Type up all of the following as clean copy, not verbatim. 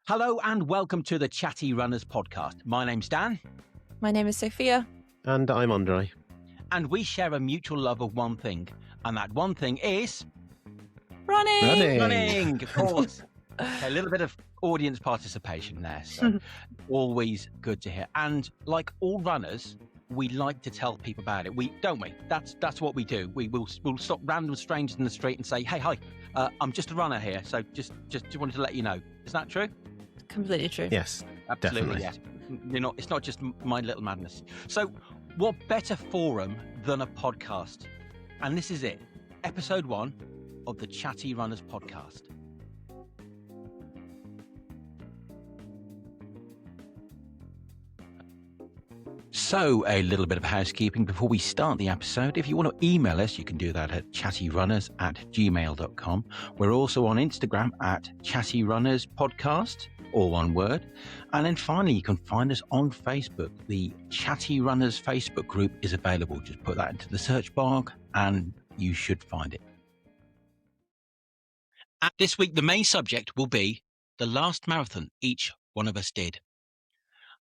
Hello and welcome to the Chatty Runners podcast. My name's Dan. My name is Sophia. And I'm Andre. And we share a mutual love of one thing. And that one thing is... Running! Running, of course. Okay, a little bit of audience participation there. So always good to hear. And like all runners, we like to tell people about it. Don't we? That's what we do. We'll stop random strangers in the street and say, hey, hi, I'm just a runner here. So just wanted to let you know. Is that true? Completely true. Yes, Absolutely, definitely. yes. It's not just my little madness. So what better forum than a podcast? And this is it. Episode 1 of the Chatty Runners podcast. So, a little bit of housekeeping before we start the episode. If you want to email us, you can do that at chattyrunners@gmail.com. We're also on Instagram at Chatty Runners Podcast, all one word. And then finally, you can find us on Facebook. The Chatty Runners Facebook group is available. Just put that into the search bar and you should find it. This week, the main subject will be the last marathon each one of us did.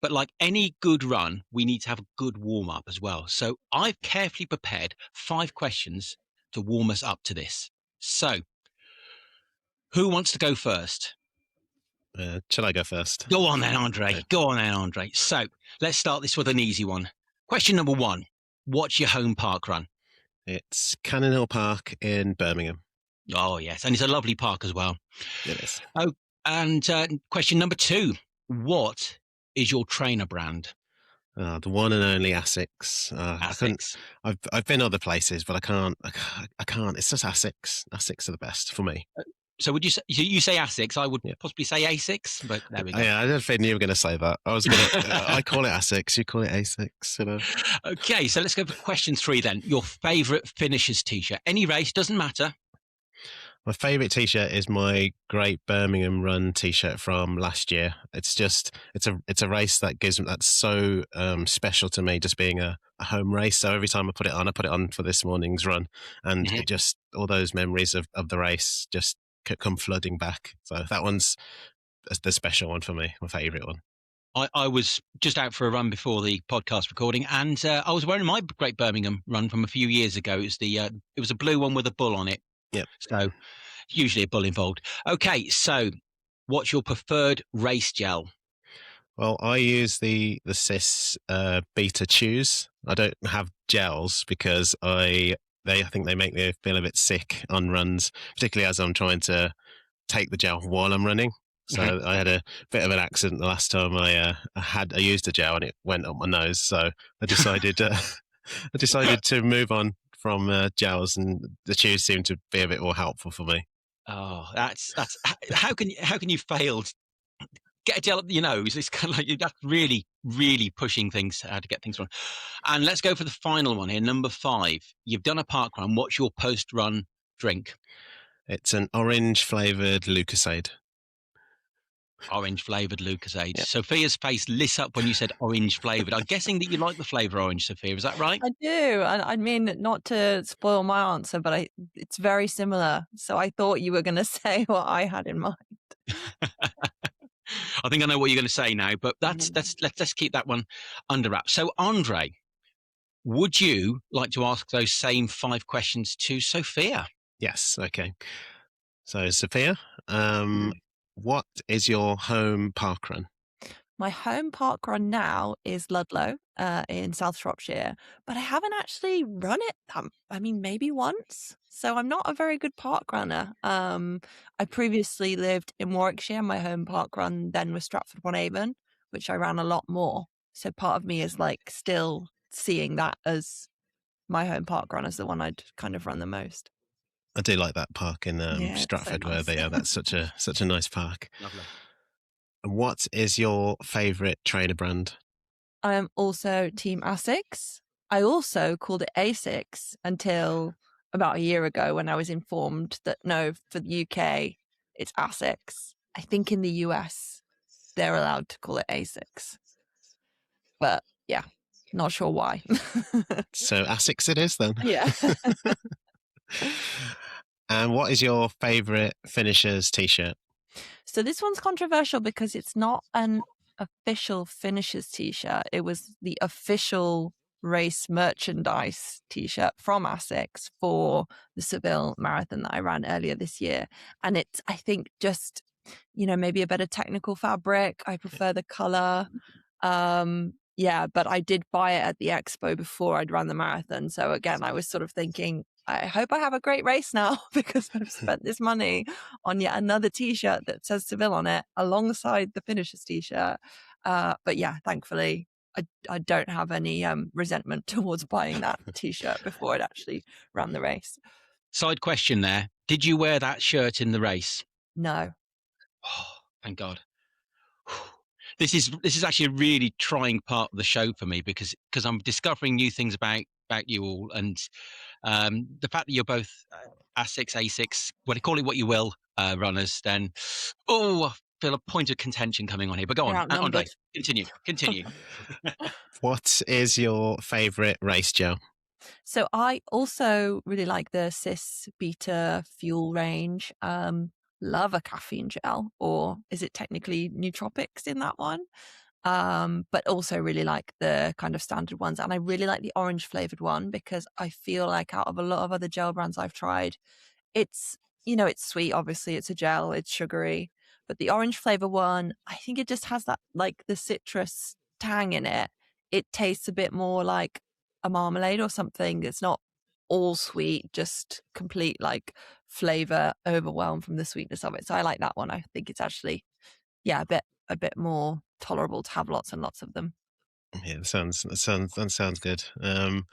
But like any good run, we need to have a good warm-up as well. So I've carefully prepared 5 questions to warm us up to this. So, who wants to go first? Shall I go first? Go on then, Andre. Go on then, Andre. So, let's start this with an easy one. Question number 1. What's your home park run? It's Cannon Hill Park in Birmingham. Oh, yes. And it's a lovely park as well. It is. Oh, and question number 2. What is your trainer brand? The one and only Asics. Asics. I've been other places, but I can't. It's just Asics. Asics are the best for me. So would you say Asics? I would possibly say A6, but there we go. Yeah, I don't think you were going to say that. I was going to. I call it Asics. You call it Asics. You know. Okay, so let's go for question 3 then. Your favourite finishers t-shirt? Any race, doesn't matter. My favourite t-shirt is my Great Birmingham Run t-shirt from last year. It's a race that's so special to me, just being a home race. So every time I put it on for this morning's run, and it just all those memories of the race just come flooding back. So that one's the special one for me, my favourite one. I was just out for a run before the podcast recording, and I was wearing my Great Birmingham Run from a few years ago. It was a blue one with a bull on it. Yep. So usually a bull involved. Okay, so what's your preferred race gel? Well, I use the Cis Beta Chews. I don't have gels because I think they make me feel a bit sick on runs, particularly as I'm trying to take the gel while I'm running. So I had a bit of an accident the last time I used a gel and it went up my nose. So I decided to move on from gels, and the chews seem to be a bit more helpful for me. Oh, that's how can you fail? Get a gel up your nose. It's kind of like that's really, really pushing things to get things wrong. And let's go for the final one here, number 5. You've done a park run. What's your post-run drink? It's an orange flavoured Lucasade. Orange flavoured Lucasade. Yep. Sophia's face lit up when you said orange flavoured. I'm guessing that you like the flavour orange, Sophia. Is that right? I do. I mean, not to spoil my answer, but it's very similar. So I thought you were going to say what I had in mind. I think I know what you're going to say now, but let's keep that one under wraps. So, Andre, would you like to ask those same 5 questions to Sophia? Yes. Okay. So, Sophia, what is your home park run? My home park run now is Ludlow in South Shropshire, but I haven't actually run it. Maybe once. So I'm not a very good park runner. I previously lived in Warwickshire. My home park run then was Stratford-upon-Avon, which I ran a lot more. So part of me is like still seeing that as my home park run as the one I'd kind of run the most. I do like that park in Stratford, so nice. Where they are. That's such a nice park. Lovely. And what is your favourite trainer brand? I am also Team Asics. I also called it Asics until about a year ago when I was informed that no, for the UK, it's Asics. I think in the US, they're allowed to call it Asics. But yeah, not sure why. So Asics it is then. Yeah. And what is your favourite finishers t-shirt? So this one's controversial because it's not an official finishers t-shirt. It was the official race merchandise t-shirt from Asics for the Seville marathon that I ran earlier this year. And it's, I think, just, maybe a better technical fabric. I prefer the color. Yeah, but I did buy it at the expo before I'd run the marathon. So again, I was sort of thinking, I hope I have a great race now because I've spent this money on yet another t-shirt that says Seville on it alongside the finishers t-shirt. But yeah, thankfully I don't have any resentment towards buying that t-shirt before I'd actually ran the race. Side question there. Did you wear that shirt in the race? No. Oh, thank God. This is actually a really trying part of the show for me because I'm discovering new things about you all, and the fact that you're both Asics, call it what you will, runners, then I feel a point of contention coming on here. But go on, Andre, continue. What is your favourite race gel? So I also really like the Cis Beta Fuel range. Love a caffeine gel, or is it technically nootropics in that one? But also really like the kind of standard ones. And I really like the orange flavored one because I feel like out of a lot of other gel brands I've tried, it's, it's sweet. Obviously it's a gel, it's sugary, but the orange flavor one, I think it just has that, like the citrus tang in it. It tastes a bit more like a marmalade or something. It's not all sweet, just complete like flavor overwhelmed from the sweetness of it. So I like that one. I think it's actually, a bit more tolerable to have lots and lots of them. Yeah, that sounds good. And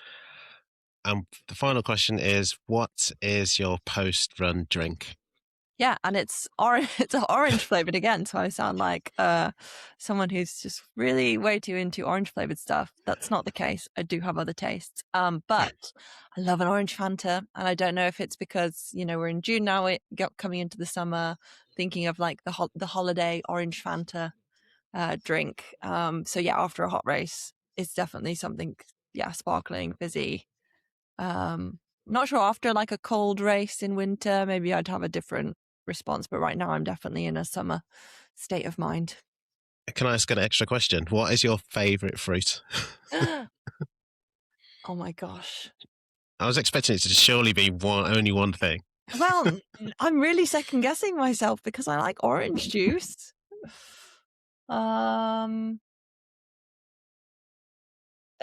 the final question is, what is your post-run drink? Yeah, and it's orange. It's orange flavored again, so I sound like someone who's just really way too into orange flavored stuff. That's not the case. I do have other tastes, but I love an orange Fanta, and I don't know if it's because we're in June now, coming into the summer, thinking of like the holiday orange Fanta drink. So yeah, after a hot race, it's definitely something. Yeah, sparkling, fizzy. Not sure after like a cold race in winter, maybe I'd have a different response, but right now I'm definitely in a summer state of mind. Can I ask an extra question? What is your favourite fruit? Oh my gosh. I was expecting it to surely be only one thing. Well, I'm really second guessing myself because I like orange juice. Let's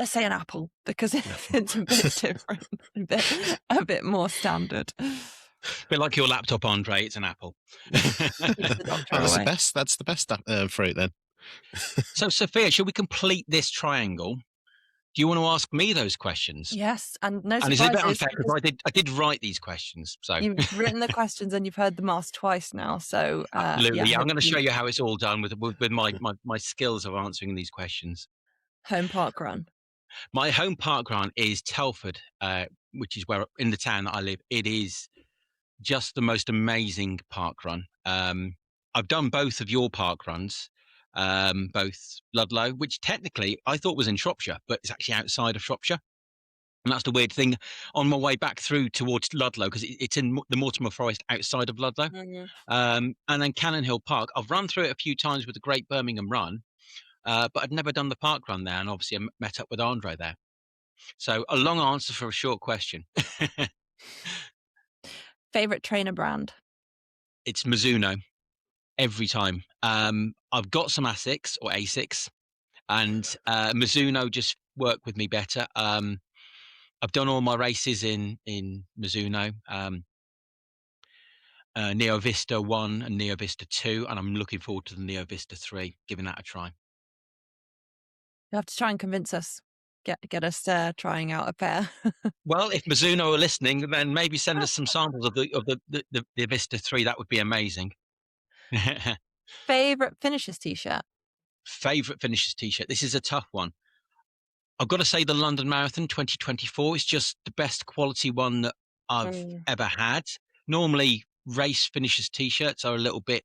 say an apple because it's a bit different, a bit more standard. A bit like your laptop, Andre. It's an apple. That's the best fruit then. So, Sophia, should we complete this triangle? Do you want to ask me those questions? Yes, and no surprises. And it's a bit unfair because I did write these questions. So you've written the questions and you've heard them asked twice now. So absolutely, yeah. I'm going to show you how it's all done with my skills of answering these questions. Home park run. My home park run is Telford, which is where in the town that I live. It is just the most amazing park run. I've done both of your park runs, both Ludlow, which technically I thought was in Shropshire, but it's actually outside of Shropshire. And that's the weird thing on my way back through towards Ludlow, because it's in the Mortimer Forest outside of Ludlow. Mm-hmm. And then Cannon Hill Park. I've run through it a few times with the Great Birmingham Run, but I'd never done the park run there. And obviously I met up with Andre there. So a long answer for a short question. Favorite trainer brand? It's Mizuno every time. I've got some Asics or Asics, and Mizuno just work with me better. I've done all my races in Mizuno, Neo Vista 1 and Neo Vista 2, and I'm looking forward to the Neo Vista 3, giving that a try. You have to try and convince us. Get us trying out a pair. Well, if Mizuno are listening, then maybe send us some samples of the Vista 3. That would be amazing. Favorite finishers t-shirt? Favorite finishers t-shirt. This is a tough one. I've got to say the London Marathon 2024 is just the best quality one that I've ever had. Normally, race finishers t-shirts are a little bit,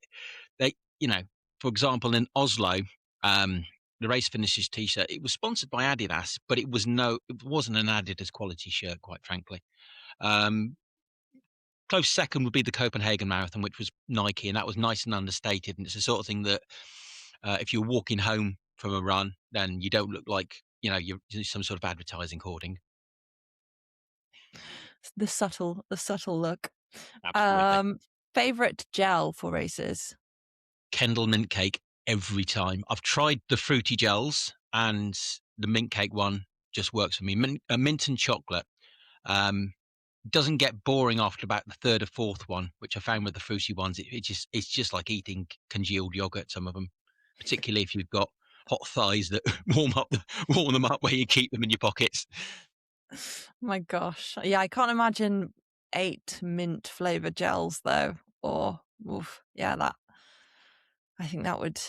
for example, in Oslo, the race finishers t-shirt, it was sponsored by Adidas, but it wasn't an Adidas quality shirt, quite frankly. close second would be the Copenhagen Marathon, which was Nike, and that was nice and understated. And it's the sort of thing that if you're walking home from a run, then you don't look like, you're some sort of advertising hoarding. The subtle look. Absolutely. Favorite gel for races? Kendall mint cake every time. I've tried the fruity gels, and the mint cake one just works for me. Mint and chocolate. Doesn't get boring after about the third or fourth one, which I found with the fruity ones. It's just like eating congealed yogurt. Some of them, particularly if you've got hot thighs that warm them up where you keep them in your pockets. My gosh, yeah, I can't imagine 8 mint flavored gels though. Or that I think that would,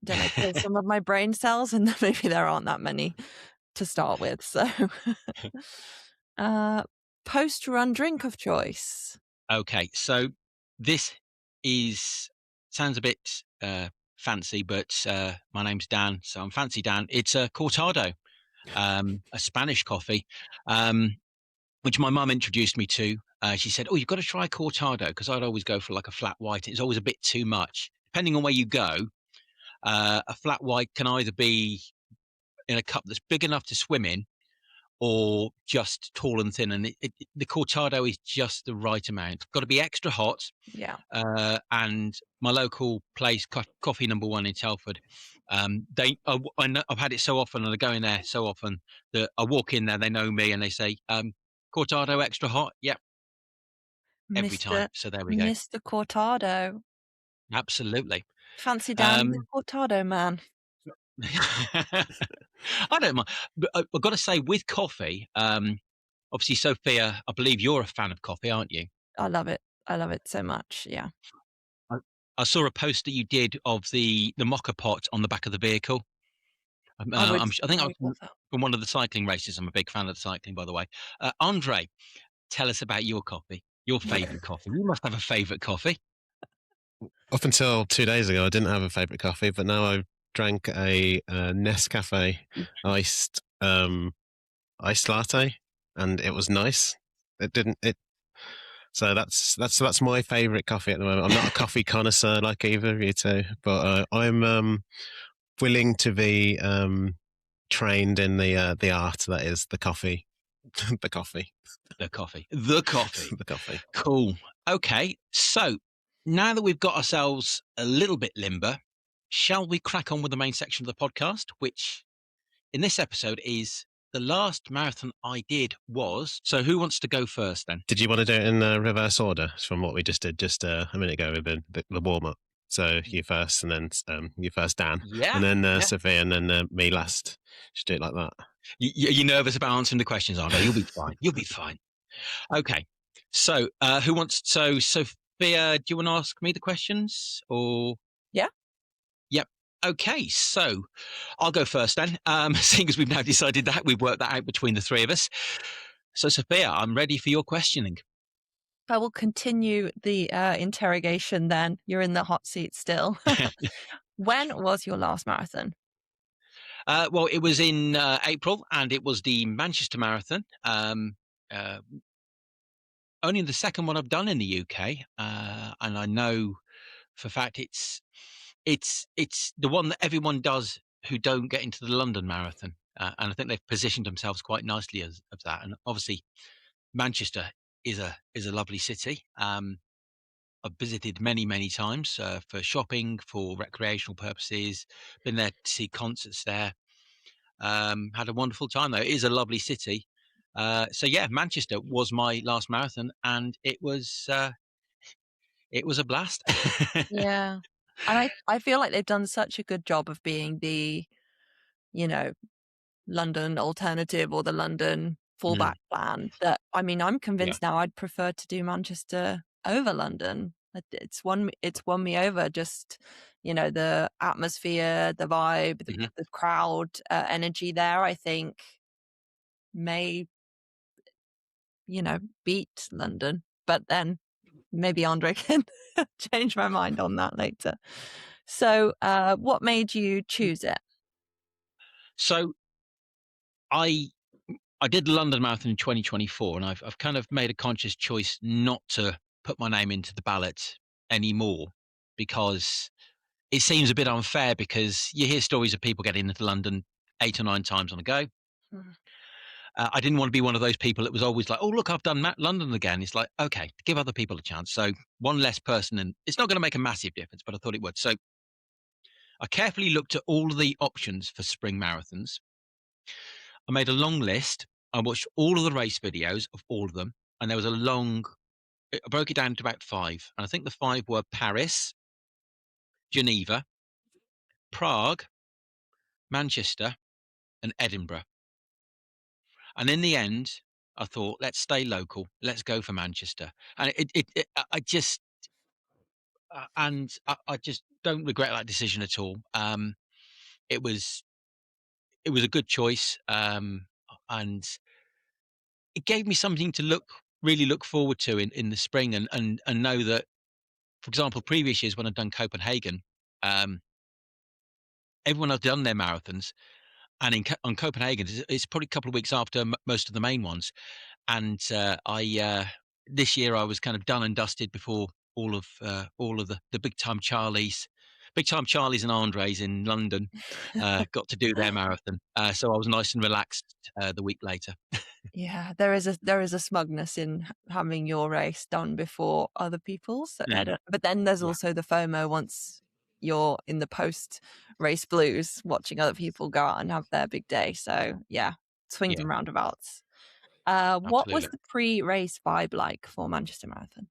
don't know, kill some of my brain cells, and maybe there aren't that many to start with. So, post-run drink of choice. Okay, so this sounds a bit fancy, but my name's Dan, so I'm Fancy Dan. It's a cortado, a Spanish coffee, which my mum introduced me to. She said, "Oh, you've got to try cortado," because I'd always go for like a flat white. It's always a bit too much. Depending on where you go, a flat white can either be in a cup that's big enough to swim in, or just tall and thin. And the cortado is just the right amount. It's got to be extra hot. Yeah. And my local place, Coffee Number One in Telford, I know I've had it so often, and I go in there so often that I walk in there, they know me, and they say, cortado extra hot. Yep. Every time. So there we go. Mr. Cortado. Absolutely. Fancy Dan, the cortado man. I don't mind. But I've got to say, with coffee, obviously, Sophia, I believe you're a fan of coffee, aren't you? I love it. I love it so much. Yeah. I saw a post that you did of the mocha pot on the back of the vehicle. I think I was from one of the cycling races. I'm a big fan of the cycling, by the way. Andre, tell us about your coffee, your favourite coffee. You must have a favourite coffee. Up until 2 days ago, I didn't have a favourite coffee, but now I've drank a Nescafe iced latte, and it was nice. So that's my favourite coffee at the moment. I'm not a coffee connoisseur like either of you two, but I'm willing to be trained in the art that is the coffee. The coffee. Cool. Okay, so now that we've got ourselves a little bit limber, shall we crack on with the main section of the podcast, which in this episode is the last marathon I did was. So who wants to go first then? Did you want to do it in reverse order from what we just did a minute ago with the warm-up? So you first, and then you first, Dan. Yeah. And then Sophia, and then me last. Should do it like that. You're nervous about answering the questions, aren't you? You'll be fine. You'll be fine. Okay. So who wants... So Sophia, do you want to ask me the questions? Or... Yeah. Yep. Okay, so I'll go first then. Seeing as we've now decided that, we've worked that out between the three of us. So Sophia, I'm ready for your questioning. I will continue the interrogation then. You're in the hot seat still. When was your last marathon? Well, it was in April, and it was the Manchester Marathon. Only the second one I've done in the UK, and I know for a fact it's the one that everyone does who don't get into the London Marathon, and I think they've positioned themselves quite nicely as of that. And obviously, Manchester is a lovely city. I've visited many times for shopping, for recreational purposes. Been there to see concerts there. Had a wonderful time though. It is a lovely city. So yeah, Manchester was my last marathon, and it was a blast. Yeah. And I feel like they've done such a good job of being the, London alternative or the London fallback plan that, I mean, I'm convinced now I'd prefer to do Manchester over London. It's won me over. Just, the atmosphere, the vibe, the crowd energy there, I think may, beat London. But then maybe Andre can change my mind on that later. So what made you choose it? So I did the London Marathon in 2024, and I've kind of made a conscious choice not to put my name into the ballot anymore, because it seems a bit unfair, because you hear stories of people getting into London 8 or 9 times on a go. I didn't want to be one of those people that was always like, oh, look, I've done London again. It's like, okay, give other people a chance. So one less person, and it's not going to make a massive difference, but I thought it would. So I carefully looked at all of the options for spring marathons. I made a long list. I watched all of the race videos of all of them. And there was I broke it down to about 5. And I think the 5 were Paris, Geneva, Prague, Manchester, and Edinburgh. And in the end, I thought, let's stay local. Let's go for Manchester. And I just don't regret that decision at all. It was a good choice, and it gave me something to really look forward to in the spring, and know that, for example, previous years when I've done Copenhagen, everyone has done their marathons, and on Copenhagen, it's probably a couple of weeks after most of the main ones. And this year I was kind of done and dusted before all of the big time Charlies and Andres in London got to do their marathon. So I was nice and relaxed the week later. Yeah, there is a smugness in having your race done before other people's. But then there's also the FOMO once you're in the post race blues, watching other people go out and have their big day. So yeah, swings and roundabouts. What was the pre-race vibe like for Manchester Marathon?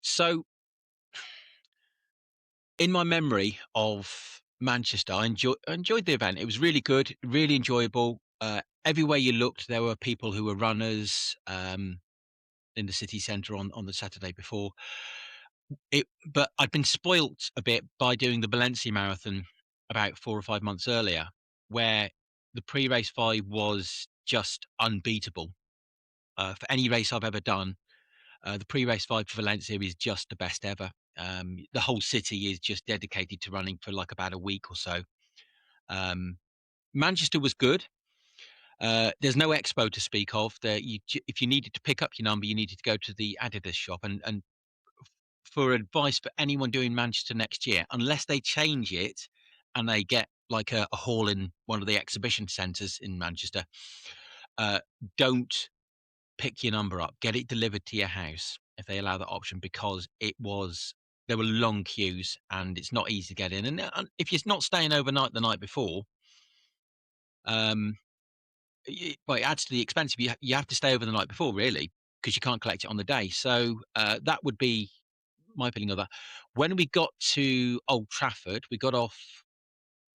So, in my memory of Manchester, I enjoyed the event. It was really good, really enjoyable. Everywhere you looked, there were people who were runners in the city centre on the Saturday before. But I'd been spoilt a bit by doing the Valencia Marathon about 4 or 5 months earlier, where the pre-race vibe was just unbeatable. For any race I've ever done, the pre-race vibe for Valencia is just the best ever. The whole city is just dedicated to running for like about a week or so. Manchester was good. There's no expo to speak of. If you needed to pick up your number, you needed to go to the Adidas shop. And for advice for anyone doing Manchester next year, unless they change it and they get like a hall in one of the exhibition centres in Manchester, don't pick your number up. Get it delivered to your house if they allow that option, because there were long queues and it's not easy to get in. And if you're not staying overnight the night before, it adds to the expense. You have to stay over the night before, really, because you can't collect it on the day. So that would be my feeling of that. When we got to Old Trafford, we got off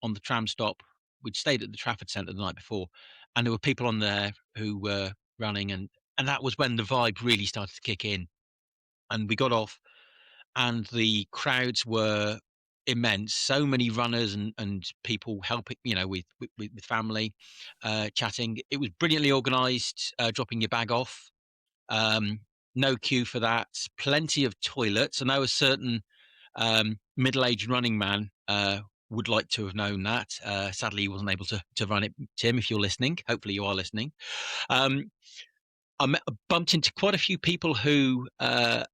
on the tram stop. We'd stayed at the Trafford Centre the night before, and there were people on there who were running, and that was when the vibe really started to kick in. And we got off, and the crowds were immense. So many runners and people helping, with family, chatting. It was brilliantly organised. Dropping your bag off. No queue for that. Plenty of toilets. I know a certain middle-aged running man would like to have known that. Sadly, he wasn't able to run it. Tim, if you're listening, hopefully you are listening. I bumped into quite a few people who I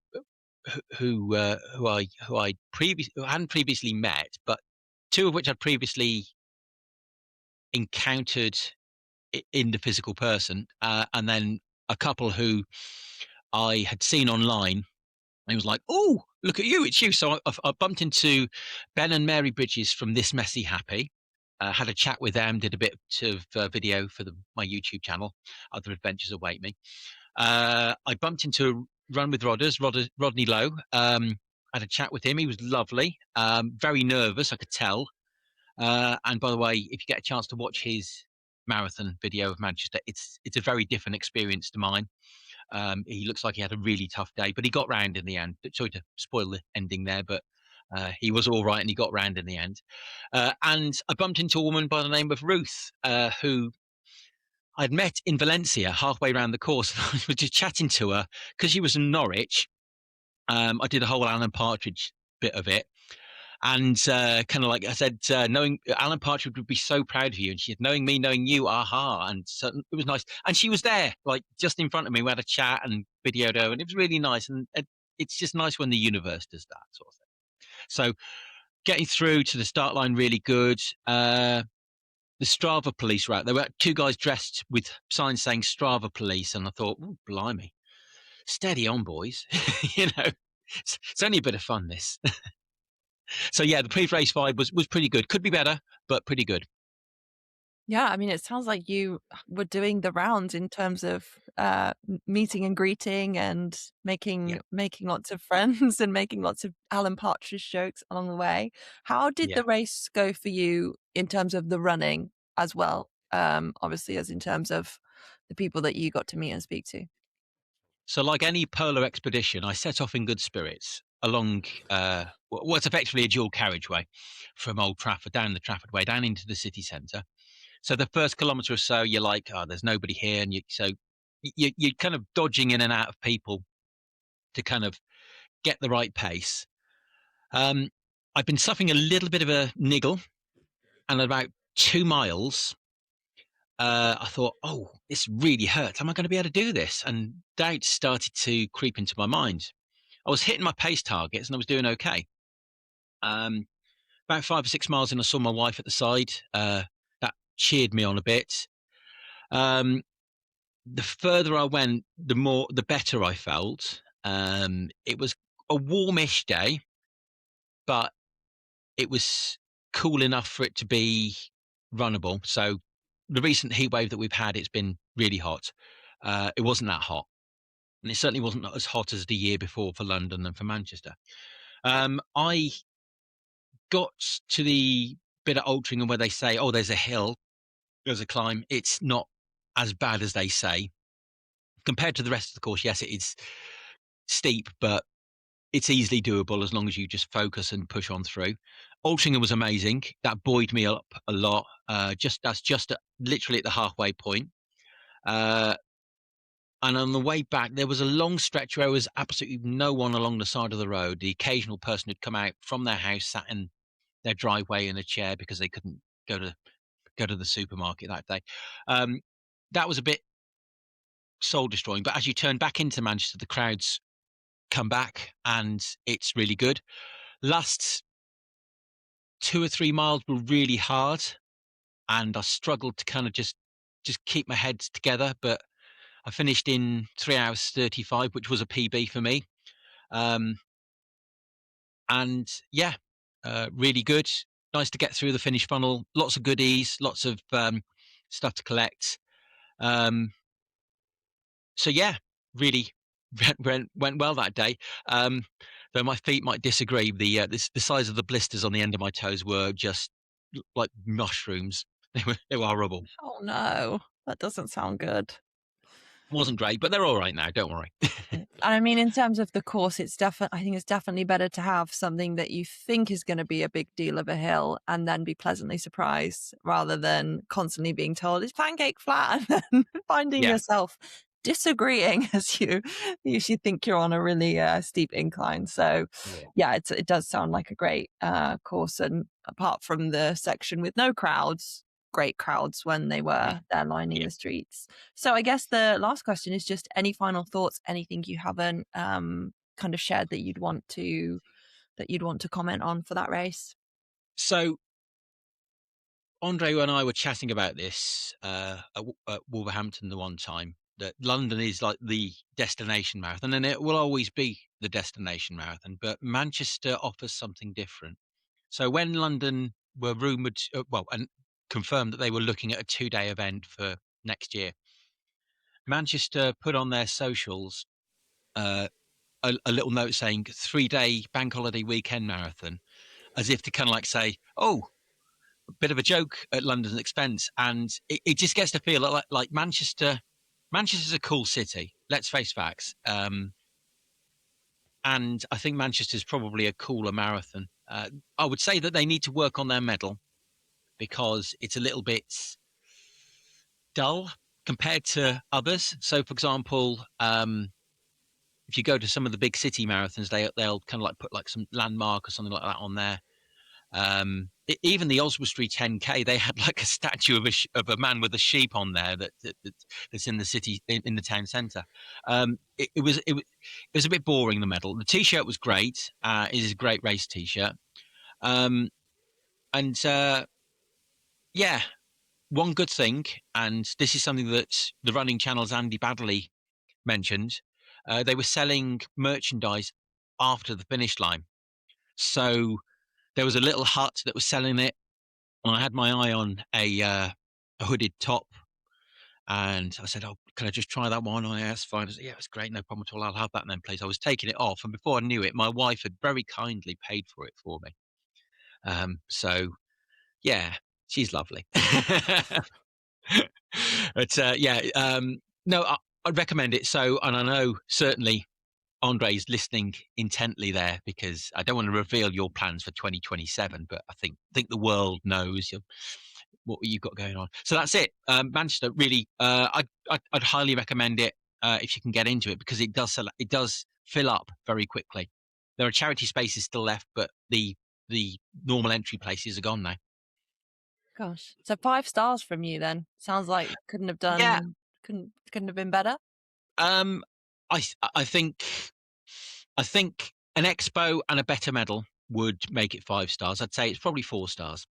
hadn't previously met, but 2 of which I'd previously encountered in the physical person, and then a couple who I had seen online. And he was like, "Oh, look at you, it's you." So I bumped into Ben and Mary Bridges from This Messy Happy. Had a chat with them, did a bit of video for my YouTube channel. Other adventures await me. I bumped into Run with Rodney Lowe. Had a chat with him. He was lovely. Very nervous, I could tell. And by the way, if you get a chance to watch his marathon video of Manchester, it's a very different experience to mine. He looks like he had a really tough day, but he got round in the end. Sorry to spoil the ending there, but he was all right and he got round in the end. And I bumped into a woman by the name of Ruth, who I'd met in Valencia halfway around the course. And I was just chatting to her because she was in Norwich. I did a whole Alan Partridge bit of it. And kind of like I said, knowing Alan Partridge would be so proud of you. And she said, knowing me, knowing you, aha. And so it was nice. And she was there, like just in front of me. We had a chat and videoed her, and it was really nice. And it's just nice when the universe does that sort of thing. So getting through to the start line, really good. The Strava police were out. There were 2 guys dressed with signs saying Strava police, and I thought, oh, blimey, steady on, boys. It's only a bit of fun, this. So yeah, the pre-race vibe was pretty good. Could be better, but pretty good. Yeah, I mean, it sounds like you were doing the rounds in terms of meeting and greeting and making lots of friends and making lots of Alan Partridge jokes along the way. How did the race go for you in terms of the running as well? Obviously, as in terms of the people that you got to meet and speak to. So like any polar expedition, I set off in good spirits along what's effectively a dual carriageway from Old Trafford down the Trafford Way down into the city centre. So the first kilometre or so, you're like, oh, there's nobody here. And you're kind of dodging in and out of people to kind of get the right pace. I've been suffering a little bit of a niggle. And at about 2 miles, I thought, oh, this really hurts. Am I going to be able to do this? And doubts started to creep into my mind. I was hitting my pace targets and I was doing okay. About 5 or 6 miles in, I saw my wife at the side. That cheered me on a bit. The further I went, the better I felt. It was a warmish day, but it was cool enough for it to be runnable. So the recent heat wave that we've had, it's been really hot. It wasn't that hot. And it certainly wasn't as hot as the year before for London and for Manchester. I got to the bit at Altrincham where they say, oh, there's a hill, there's a climb. It's not as bad as they say. Compared to the rest of the course, yes, it is steep, but it's easily doable as long as you just focus and push on through. Altrincham was amazing. That buoyed me up a lot. That's just literally at the halfway point. And on the way back, there was a long stretch where there was absolutely no one along the side of the road. The occasional person who'd come out from their house, sat in their driveway in a chair because they couldn't go to the supermarket that day. That was a bit soul destroying. But as you turn back into Manchester, the crowds come back and it's really good. Last 2 or 3 miles were really hard, and I struggled to kind of just keep my head together. But I finished in 3 hours 35, which was a PB for me. And yeah, really good. Nice to get through the finish funnel. Lots of goodies, lots of stuff to collect. So yeah, really went well that day. Though my feet might disagree. The size of the blisters on the end of my toes were just like mushrooms. They were horrible. Oh no, that doesn't sound good. Wasn't great, but they're all right now. Don't worry. And I mean, in terms of the course, I think it's definitely better to have something that you think is going to be a big deal of a hill and then be pleasantly surprised, rather than constantly being told it's pancake flat and then finding yourself disagreeing as you usually think you're on a really steep incline. So yeah, it does sound like a great course. And apart from the section with no crowds, great crowds when they were there lining the streets. So I guess the last question is just any final thoughts, anything you haven't kind of shared that you'd want to comment on for that race? So Andre and I were chatting about this at Wolverhampton the one time, that London is like the destination marathon, and it will always be the destination marathon, but Manchester offers something different. So when London were rumoured, and confirmed that they were looking at a 2-day event for next year, Manchester put on their socials a little note saying 3-day bank holiday weekend marathon, as if to kind of like say, oh, a bit of a joke at London's expense. And it just gets to feel like Manchester's a cool city. Let's face facts. And I think Manchester's probably a cooler marathon. I would say that they need to work on their medal, because it's a little bit dull compared to others. So, for example, if you go to some of the big city marathons, they'll kind of like put like some landmark or something like that on there. Even the Oswestry 10K, they had like a statue of a man with a sheep on there that's in the city, in the town centre. It was a bit boring, the medal. The T-shirt was great. It is a great race T-shirt. Yeah, one good thing, and this is something that the Running Channel's Andy Baddeley mentioned, they were selling merchandise after the finish line. So there was a little hut that was selling it, and I had my eye on a hooded top, and I said, "Oh, can I just try that one?" I asked, fine. I said, "Yeah, it's great, no problem at all. I'll have that then, please." I was taking it off, and before I knew it, my wife had very kindly paid for it for me. So yeah, she's lovely. But no, I'd recommend it. So, and I know certainly Andre's listening intently there, because I don't want to reveal your plans for 2027, but I think the world knows what you've got going on. So that's it. Manchester, really, I'd highly recommend it if you can get into it, because it does fill up very quickly. There are charity spaces still left, but the normal entry places are gone now. Gosh, so 5 stars from you then. Sounds like couldn't have been better. I think an expo and a better medal would make it 5 stars. I'd say it's probably 4 stars.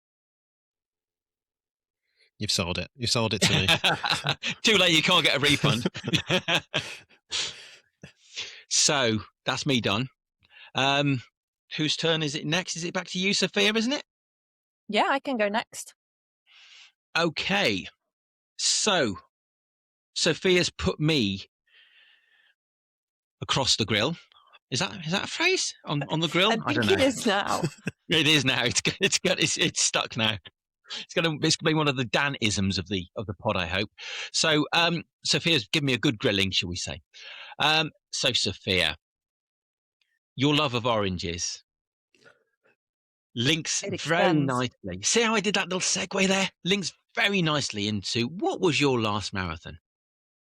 You've sold it. You sold it to me. Too late. You can't get a refund. So that's me done. Whose turn is it next? Is it back to you, Sophia, isn't it? Yeah, I can go next. Okay. So Sophia's put me across the grill. Is that a phrase on the grill? I don't know. It is now. It is now. It's stuck now. It's gonna be one of the Dan-isms of the pod, I hope. So Sophia's given me a good grilling, shall we say? So Sophia, your love of oranges links very nicely. See how I did that little segue there? Links very nicely into, what was your last marathon?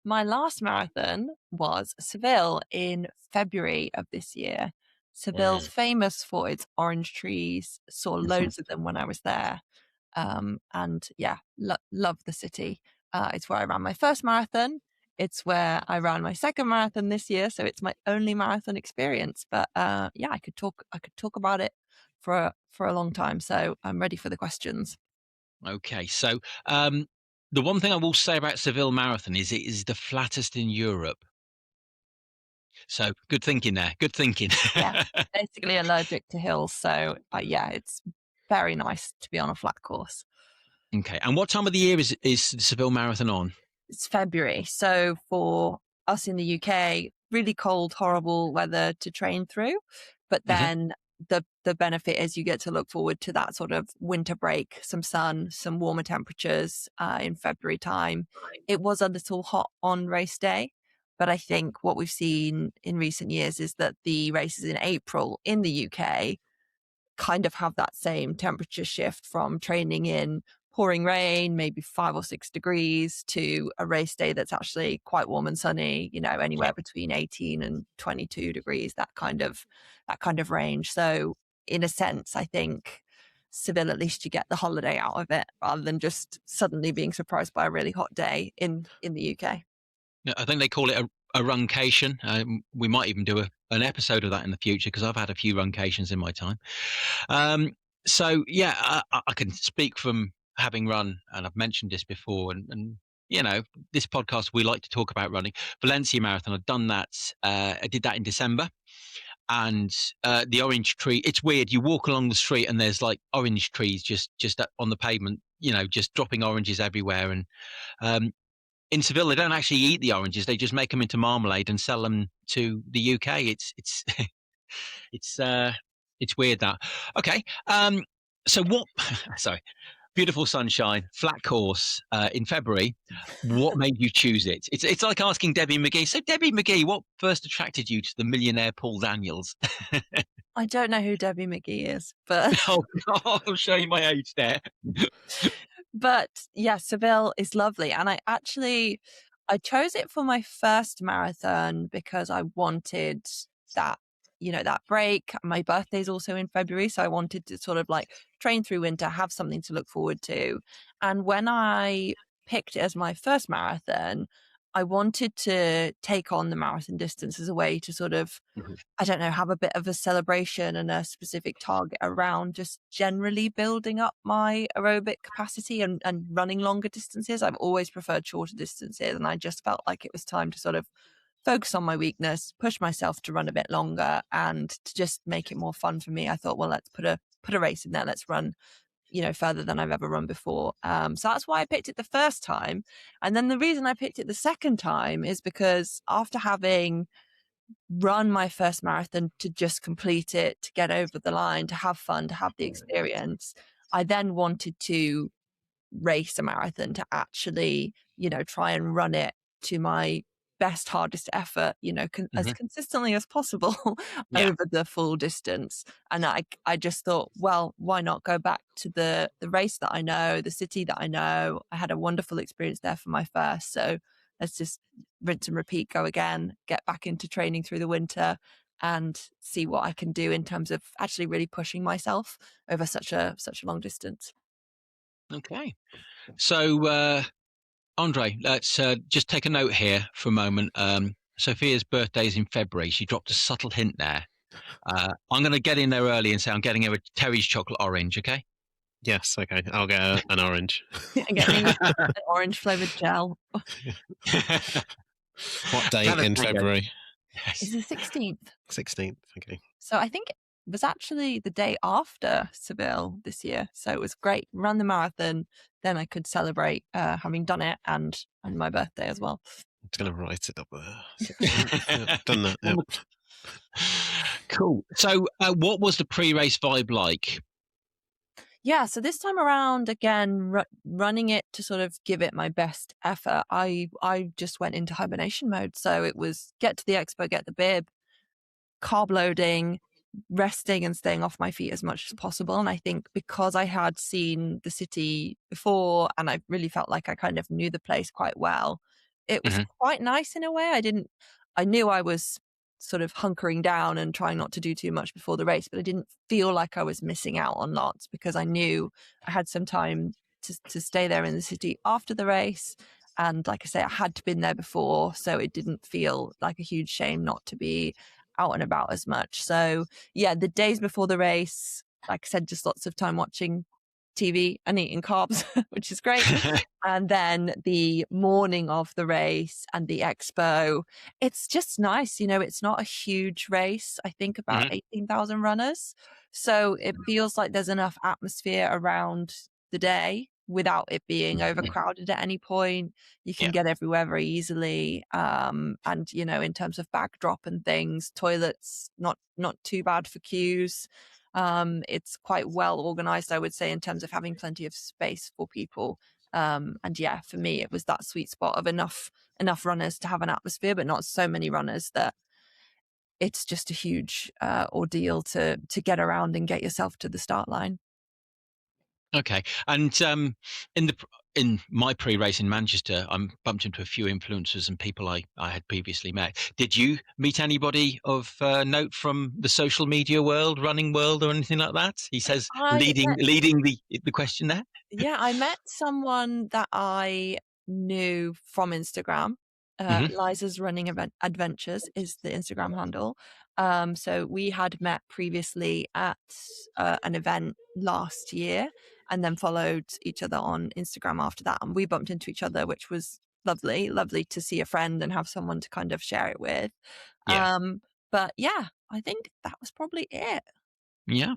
My last marathon was Seville in February of this year. Seville's famous for its orange trees. Saw loads of them when I was there. And yeah, love the city. It's where I ran my first marathon. It's where I ran my second marathon this year. So it's my only marathon experience. But yeah, I could talk about it for a long time. So I'm ready for the questions. Okay, so the one thing I will say about Seville Marathon is it is the flattest in Europe. So good thinking there. Good thinking. Yeah, basically allergic to hills. So yeah, it's very nice to be on a flat course. Okay, and what time of the year is the Seville Marathon on? It's February. So for us in the UK, really cold, horrible weather to train through. But then the benefit is you get to look forward to that sort of winter break, some sun, some warmer temperatures in February time. It was a little hot on race day, but I think what we've seen in recent years is that the races in April in the UK kind of have that same temperature shift from training in pouring rain, maybe 5 or 6 degrees, to a race day that's actually quite warm and sunny, anywhere between 18 and 22 degrees, that kind of range. So in a sense, I think Seville, at least you get the holiday out of it rather than just suddenly being surprised by a really hot day in the UK. I think they call it a runcation. We might even do an episode of that in the future, because I've had a few runcations in my time. So yeah, I can speak from having run, and I've mentioned this before, and this podcast, we like to talk about running. Valencia Marathon, I've done that. I did that in December, and the orange tree, it's weird. You walk along the street and there's like orange trees just on the pavement, just dropping oranges everywhere. And in Seville, they don't actually eat the oranges; they just make them into marmalade and sell them to the UK. It's it's weird that. Okay, so what? Sorry. Beautiful sunshine, flat course in February. What made you choose it? It's like asking Debbie McGee. So Debbie McGee, what first attracted you to the millionaire Paul Daniels? I don't know who Debbie McGee is, but I'll show you my age there. But yeah, Seville is lovely, and I chose it for my first marathon because I wanted that that break. My birthday's also in February, so I wanted to sort of like train through winter, have something to look forward to. And when I picked it as my first marathon, I wanted to take on the marathon distance as a way to sort of, I don't know, have a bit of a celebration and a specific target around just generally building up my aerobic capacity and running longer distances. I've always preferred shorter distances, and I just felt like it was time to sort of focus on my weakness, push myself to run a bit longer, and to just make it more fun for me. I thought, well, let's put a race in there. Let's run further than I've ever run before. So that's why I picked it the first time. And then the reason I picked it the second time is because after having run my first marathon, to just complete it, to get over the line, to have fun, to have the experience, I then wanted to race a marathon, to actually, try and run it to my best, hardest effort, as consistently as possible over the full distance. And I just thought, well, why not go back to the race that I know, the city that I know? I had a wonderful experience there for my first. So let's just rinse and repeat, go again, get back into training through the winter and see what I can do in terms of actually really pushing myself over such a long distance. Okay. So, Andre, let's just take a note here for a moment. Sophia's birthday is in February. She dropped a subtle hint there. I'm going to get in there early and say I'm getting her a Terry's chocolate orange, okay? Yes, okay. I'll get an orange. Get me an orange flavoured gel. What date in February? Yes. It's the 16th. 16th, okay. So I think it was actually the day after Seville this year. So it was great. Ran the marathon. Then I could celebrate having done it and my birthday as well. I'm just going to write it up there. Done that. Yep. Cool. So what was the pre-race vibe like? Yeah, so this time around, again, running it to sort of give it my best effort, I just went into hibernation mode. So it was get to the expo, get the bib, carb loading, resting and staying off my feet as much as possible. And I think because I had seen the city before and I really felt like I kind of knew the place quite well, it was quite nice in a way. I knew I was sort of hunkering down and trying not to do too much before the race, but I didn't feel like I was missing out on lots because I knew I had some time to stay there in the city after the race. And like I say, I had been there before, so it didn't feel like a huge shame not to be out and about as much. So yeah, the days before the race, like I said, just lots of time watching TV and eating carbs, which is great. And then the morning of the race and the expo, it's just nice. It's not a huge race. I think about 18,000 runners. So it feels like there's enough atmosphere around the day without it being overcrowded at any point. You can get everywhere very easily. And, in terms of backdrop and things, toilets, not too bad for queues. It's quite well organized, I would say, in terms of having plenty of space for people. And yeah, for me, it was that sweet spot of enough runners to have an atmosphere, but not so many runners that it's just a huge ordeal to get around and get yourself to the start line. Okay. And in my pre-race in Manchester, I bumped into a few influencers and people I had previously met. Did you meet anybody of note from the social media world, running world, or anything like that? He says, leading the question there. Yeah, I met someone that I knew from Instagram. Liza's Running Adventures is the Instagram handle. So we had met previously at an event last year and then followed each other on Instagram after that. And we bumped into each other, which was lovely to see a friend and have someone to kind of share it with. Yeah. But yeah, I think that was probably it. Yeah.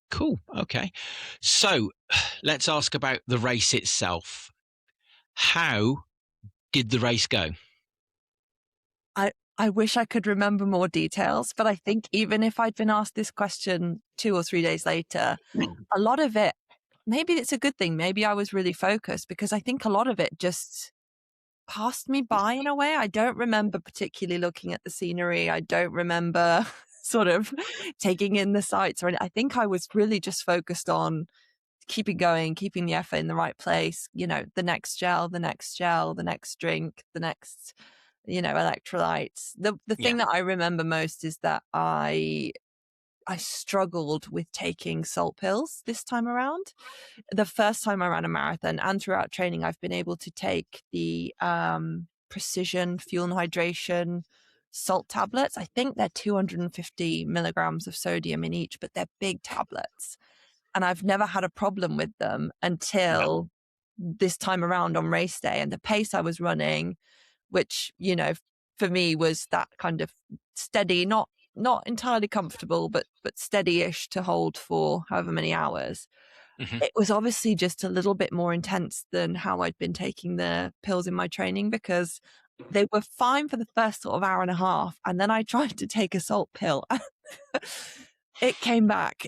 Cool. Okay. So let's ask about the race itself. How did the race go? I wish I could remember more details, but I think even if I'd been asked this question 2 or 3 days later, a lot of it, maybe it's a good thing. Maybe I was really focused because I think a lot of it just passed me by in a way. I don't remember particularly looking at the scenery. I don't remember sort of taking in the sights. I think I was really just focused on keeping going, keeping the effort in the right place, the next gel, the next drink, the next electrolytes. The thing that I remember most is that I struggled with taking salt pills this time around. The first time I ran a marathon and throughout training, I've been able to take the precision fuel and hydration salt tablets. I think they're 250 milligrams of sodium in each, but they're big tablets. And I've never had a problem with them until this time around on race day. And the pace I was running, which, for me was that kind of steady, not entirely comfortable, but steady-ish to hold for however many hours. It was obviously just a little bit more intense than how I'd been taking the pills in my training, because they were fine for the first sort of hour and a half. And then I tried to take a salt pill. It came back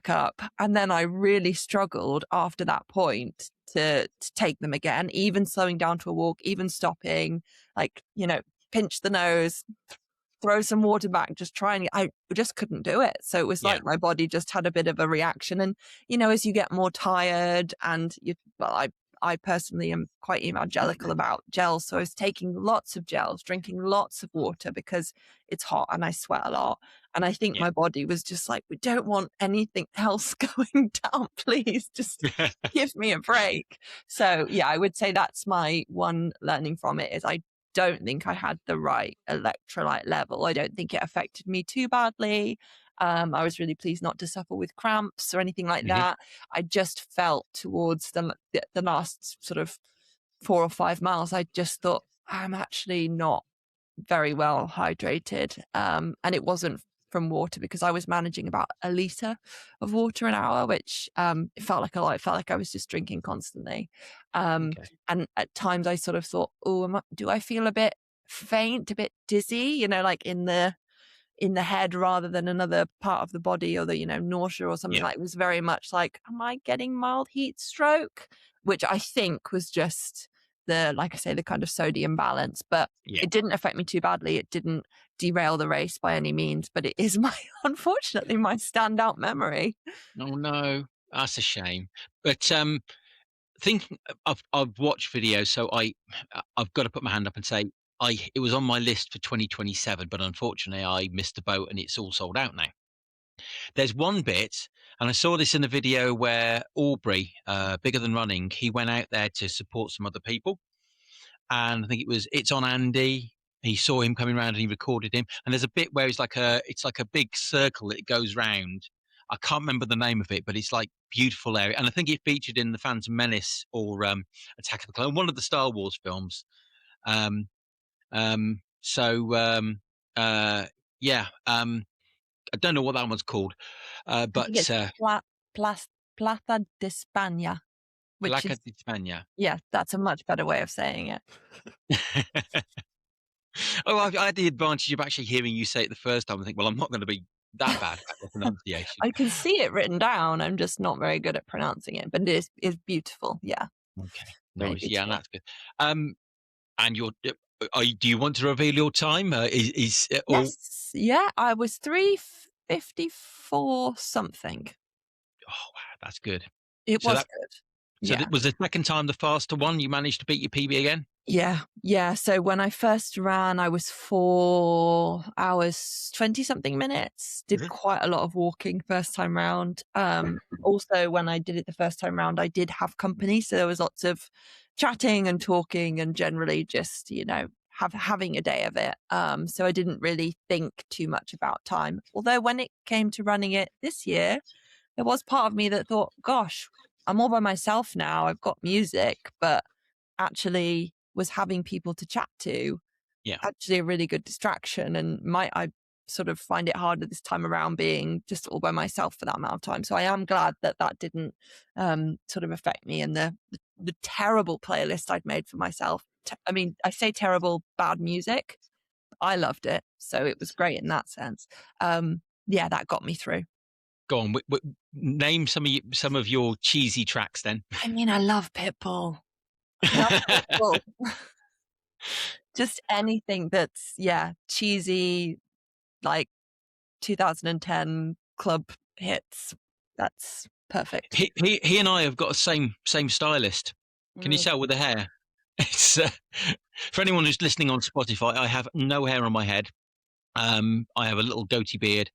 up. And then I really struggled after that point to take them again, even slowing down to a walk, even stopping, pinch the nose, throw some water back, I just couldn't do it. So it was like my body just had a bit of a reaction. And, as you get more tired and I personally am quite evangelical about gels. So I was taking lots of gels, drinking lots of water because it's hot and I sweat a lot. And I think my body was just like, we don't want anything else going down. Please just give me a break. So I would say that's my one learning from it is I don't think I had the right electrolyte level. I don't think it affected me too badly. I was really pleased not to suffer with cramps or anything like that. I just felt towards the last sort of 4 or 5 miles, I just thought I'm actually not very well hydrated. And it wasn't from water, because I was managing about a litre of water an hour, which it felt like a lot. It felt like I was just drinking constantly. And at times I sort of thought, do I feel a bit faint, a bit dizzy, like in the head rather than another part of the body, or the, nausea or something. Like it was very much like, am I getting mild heat stroke? Which I think was just like I say, the kind of sodium balance, but it didn't affect me too badly. It didn't derail the race by any means, but it is unfortunately my standout memory. Oh no, that's a shame. But thinking, I've watched videos, so I've got to put my hand up and say it was on my list for 2027, but unfortunately I missed the boat and it's all sold out now. There's one bit, and I saw this in a video where Aubrey, Bigger Than Running, he went out there to support some other people. And I think it's on Andy. He saw him coming around and he recorded him. And there's a bit where it's like a big circle that goes round. I can't remember the name of it, but it's like beautiful area. And I think it featured in the Phantom Menace or Attack of the Clones, one of the Star Wars films. I don't know what that one's called, but it's Plaza de España. Plaza de España. Yeah, that's a much better way of saying it. I had the advantage of actually hearing you say it the first time. I think, well, I'm not going to be that bad at the pronunciation. I can see it written down. I'm just not very good at pronouncing it, but it is beautiful. Yeah. Okay. Nice. Yeah, that's good. And do you want to reveal your time? Yes. Yeah, I was 3:54 something. Oh wow, that's good. It was good. So was the second time the faster one? You managed to beat your PB again? Yeah. So when I first ran, I was 4 hours 20 something minutes. Did quite a lot of walking first time round. Also, when I did it the first time round, I did have company, so there was lots of chatting and talking, and generally just having a day of it. So I didn't really think too much about time. Although when it came to running it this year, there was part of me that thought, gosh, I'm all by myself now. I've got music, but actually was having people to chat to actually a really good distraction. And might I sort of find it harder this time around being just all by myself for that amount of time. So I am glad that didn't sort of affect me. And the terrible playlist I'd made for myself. I mean, I say terrible, bad music. I loved it. So it was great in that sense. That got me through. Go on, name some of your cheesy tracks then. I mean, I love Pitbull. Just anything that's cheesy, like 2010 club hits. That's perfect. He and I have got a same stylist. Can you tell with the hair? It's for anyone who's listening on Spotify, I have no hair on my head. I have a little goatee beard,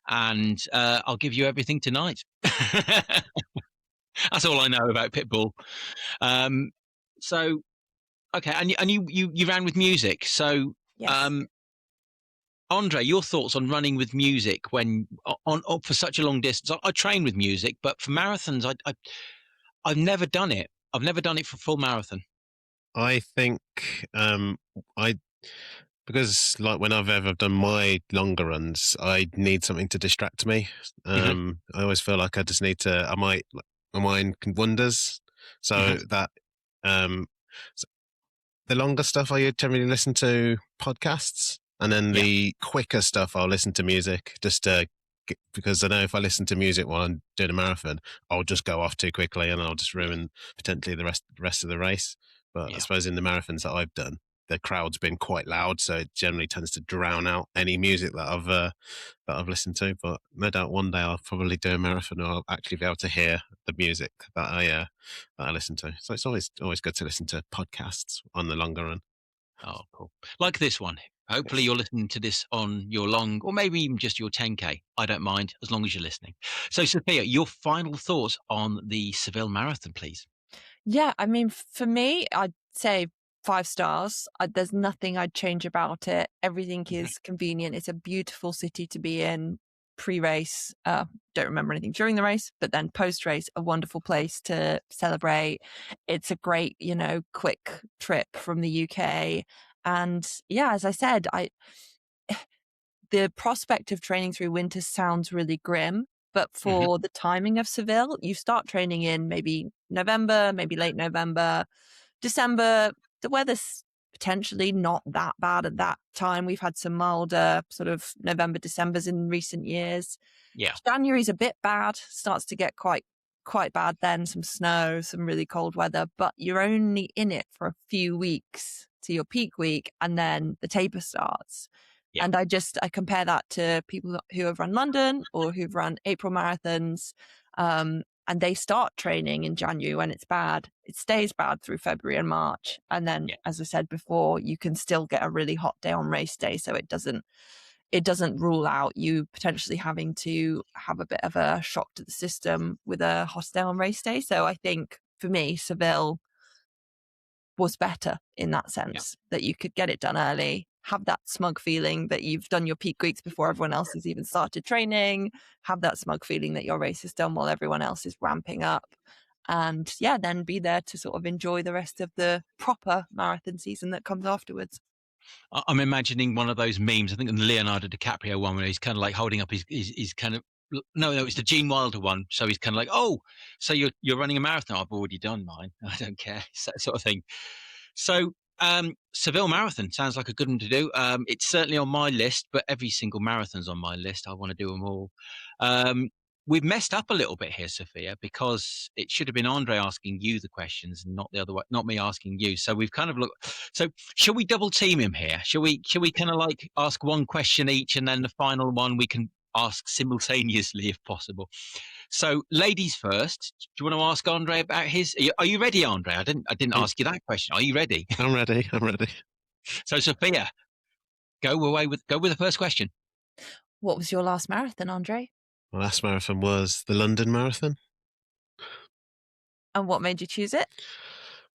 and I'll give you everything tonight. That's all I know about Pitbull. So, okay, and you ran with music. So, Yes. Andre, your thoughts on running with music when on for such a long distance? I train with music, but for marathons, I've never done it. I've never done it for full marathon. I think because like when I've ever done my longer runs, I need something to distract me. I always feel like I just need to. My mind wanders, so that the longer stuff I generally listen to podcasts, and then the quicker stuff I'll listen to music just to. Because I know if I listen to music while I'm doing a marathon, I'll just go off too quickly and I'll just ruin potentially the rest of the race. But I suppose in the marathons that I've done, the crowd's been quite loud, so it generally tends to drown out any music that I've listened to. But no doubt one day I'll probably do a marathon, or I'll actually be able to hear the music that I listen to. So it's always good to listen to podcasts on the longer run. Oh, cool! Like this one. Hopefully you're listening to this on your long, or maybe even just your 10K. I don't mind, as long as you're listening. So, Sophia, your final thoughts on the Seville Marathon, please. Yeah, I mean, for me, I'd say 5 stars. There's nothing I'd change about it. Everything is convenient. It's a beautiful city to be in. Pre-race, don't remember anything during the race, but then post-race, a wonderful place to celebrate. It's a great, quick trip from the UK. And yeah, as I said, the prospect of training through winter sounds really grim, but for the timing of Seville, you start training in maybe November, maybe late November, December. The weather's potentially not that bad at that time. We've had some milder sort of November, Decembers in recent years. Yeah. January's a bit bad, starts to get quite bad then, some snow, some really cold weather, but you're only in it for a few weeks to your peak week, and then the taper starts. Yeah. And I compare that to people who have run London or who've run April marathons, and they start training in January when it's bad. It stays bad through February and March. And then, as I said before, you can still get a really hot day on race day. So it doesn't rule out you potentially having to have a bit of a shock to the system with a hot day on race day. So I think for me, Seville was better in that sense, that you could get it done early, have that smug feeling that you've done your peak weeks before everyone else has even started training, have that smug feeling that your race is done while everyone else is ramping up. And then be there to sort of enjoy the rest of the proper marathon season that comes afterwards. I'm imagining one of those memes, I think the Leonardo DiCaprio one, where he's kind of like holding up his kind of, no, it's the Gene Wilder one. So he's kind of like, oh, so you're running a marathon? I've already done mine. I don't care. It's that sort of thing. So Seville Marathon sounds like a good one to do. It's certainly on my list, but every single marathon's on my list. I want to do them all. We've messed up a little bit here, Sophia, because it should have been Andre asking you the questions and not the other way, not me asking you. So we've kind of looked. So shall we double team him here? Shall we kind of like ask one question each, and then the final one we can ask simultaneously if possible? So ladies first. Do you want to ask Andre about his? Are you ready, Andre? I didn't ask you that question. Are you ready? I'm ready. So Sophia, go with the first question. What was your last marathon, Andre? My last marathon was the London Marathon. And what made you choose it?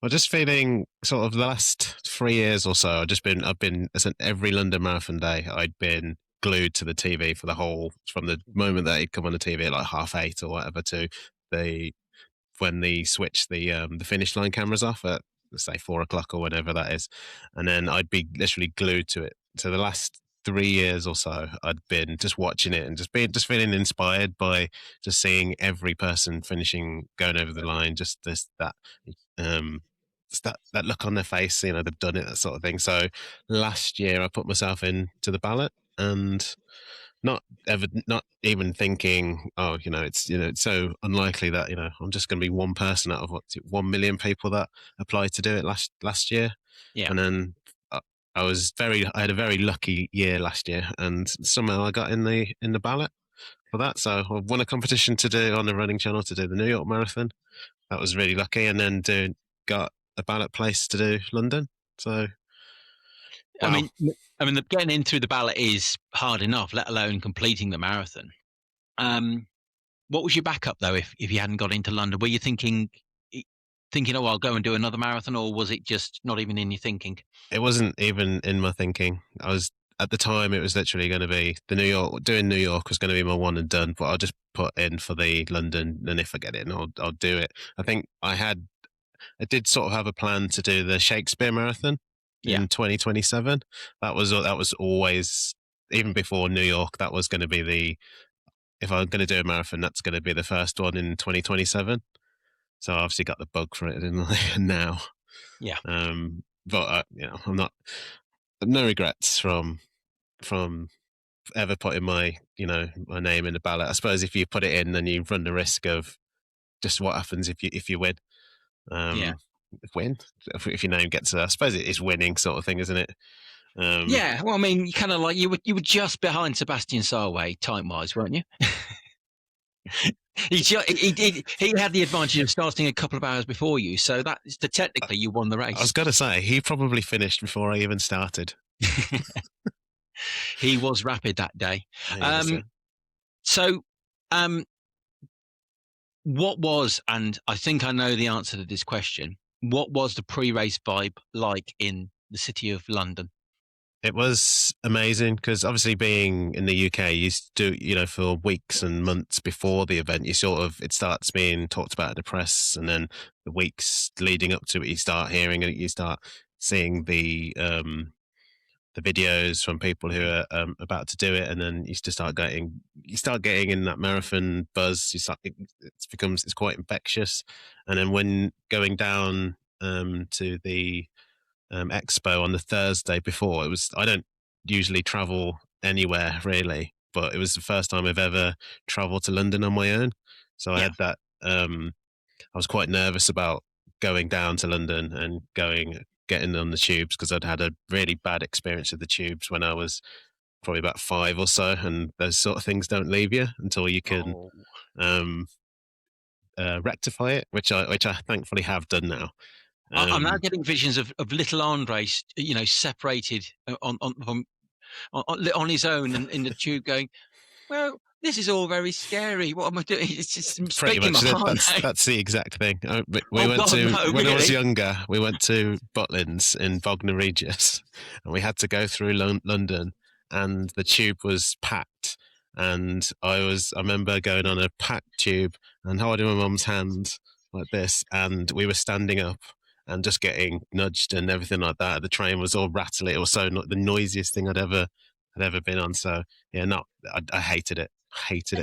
Well, just feeling sort of the last 3 years or so, I've been every London Marathon day, I'd been glued to the TV from the moment that it'd come on the TV at like 8:30 or whatever to when they switched the finish line cameras off at, let's say, 4:00 or whenever that is. And then I'd be literally glued to it. So the last 3 years or so, I'd been just watching it and just feeling inspired by just seeing every person going over the line, just that look on their face, they've done it, that sort of thing. So last year I put myself into the ballot, and not even thinking, it's so unlikely that, I'm just going to be one person out of 1 million people that applied to do it last year. Yeah. And then I had a very lucky year last year, and somehow I got in the ballot for that. So I won a competition to do on the running channel to do the New York Marathon. That was really lucky. And then got a ballot place to do London. So, I wow. mean, getting in through the ballot is hard enough, let alone completing the marathon. What was your backup though? If you hadn't got into London, were you thinking, oh, I'll go and do another marathon, or was it just not even in your thinking? It wasn't even in my thinking. At the time, it was literally going to be doing New York was going to be my one and done, but I'll just put in for the London, and if I get it, I'll do it. I think I did sort of have a plan to do the Shakespeare Marathon in 2027. That was always, even before New York, that was going to be if I'm going to do a marathon, that's going to be the first one in 2027. So I obviously got the bug for it now. Yeah. But no regrets from ever putting my name in the ballot. I suppose if you put it in, then you run the risk of just what happens if you win. If your name gets I suppose it is winning sort of thing, isn't it? Yeah. Well, I mean, you kind of like you were just behind Sebastian Solway time wise, weren't you? He had the advantage of starting a couple of hours before you, so technically you won the race. I was going to say he probably finished before I even started. He was rapid that day. What was, and I think I know the answer to this question, what was the pre-race vibe like in the city of London? It was amazing because obviously being in the UK, you do, for weeks and months before the event, it starts being talked about in the press, and then the weeks leading up to it, you start hearing it, you start seeing the videos from people who are about to do it, and then you start getting in that marathon buzz. It's quite infectious, and then when going down to the expo on the Thursday before, I don't usually travel anywhere really, but it was the first time I've ever traveled to London on my own. So I had that. I was quite nervous about going down to London and getting on the tubes because I'd had a really bad experience with the tubes when I was probably about 5 or so, and those sort of things don't leave you until you can rectify it, which I thankfully have done now. I'm now getting visions of little Andre, separated on his own and in the tube, going, well, this is all very scary. What am I doing? It's just pretty much that's the exact thing. When I was younger, we went to Butlins in Bognor Regis, and we had to go through London, and the tube was packed. And I remember going on a packed tube and holding my mum's hand like this, and we were standing up and just getting nudged and everything like that. The train was all rattling. It was the noisiest thing I'd ever been on. So yeah, I hated it.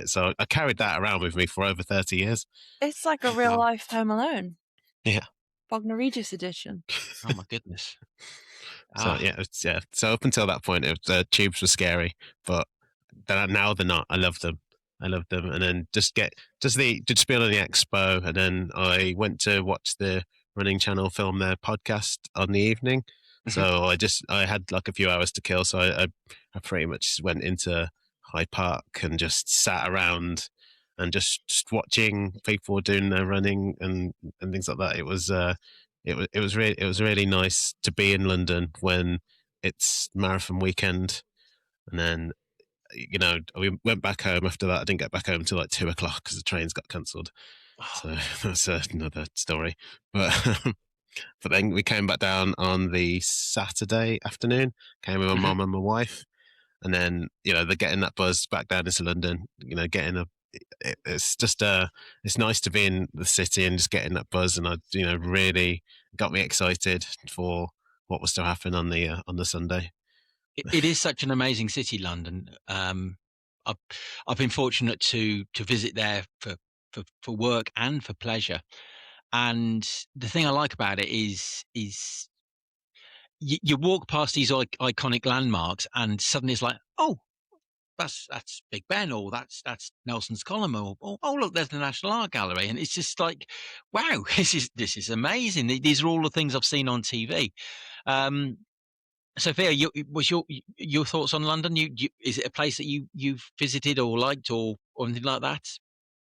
So I carried that around with me for over 30 years. It's like a real life Home Alone. Yeah. Bognor Regis edition. Oh my goodness. So yeah. So up until that point, the tubes were scary, but now they're not. I love them. And then just being on the expo, and then I went to watch the Running Channel film their podcast on the evening. So I had like a few hours to kill. So I pretty much went into Hyde Park and just sat around and just watching people doing their running and things like that. It was really nice to be in London when it's marathon weekend. And then, we went back home after that. I didn't get back home until like 2:00 because the trains got cancelled. So that's another story. But then we came back down on the Saturday afternoon, came with my mum and my wife. And then, they're getting that buzz back down into London, it's just, it's nice to be in the city and just getting that buzz. And really got me excited for what was to happen on the Sunday. It is such an amazing city, London. I've been fortunate to visit there for work and for pleasure. And the thing I like about it is you walk past these iconic landmarks, and suddenly it's like, oh, that's Big Ben, or that's Nelson's Column, or oh look, there's the National Art Gallery, and it's just like, wow, this is amazing. These are all the things I've seen on TV. Sophia, was your thoughts on London? Is it a place that you've visited or liked or anything like that?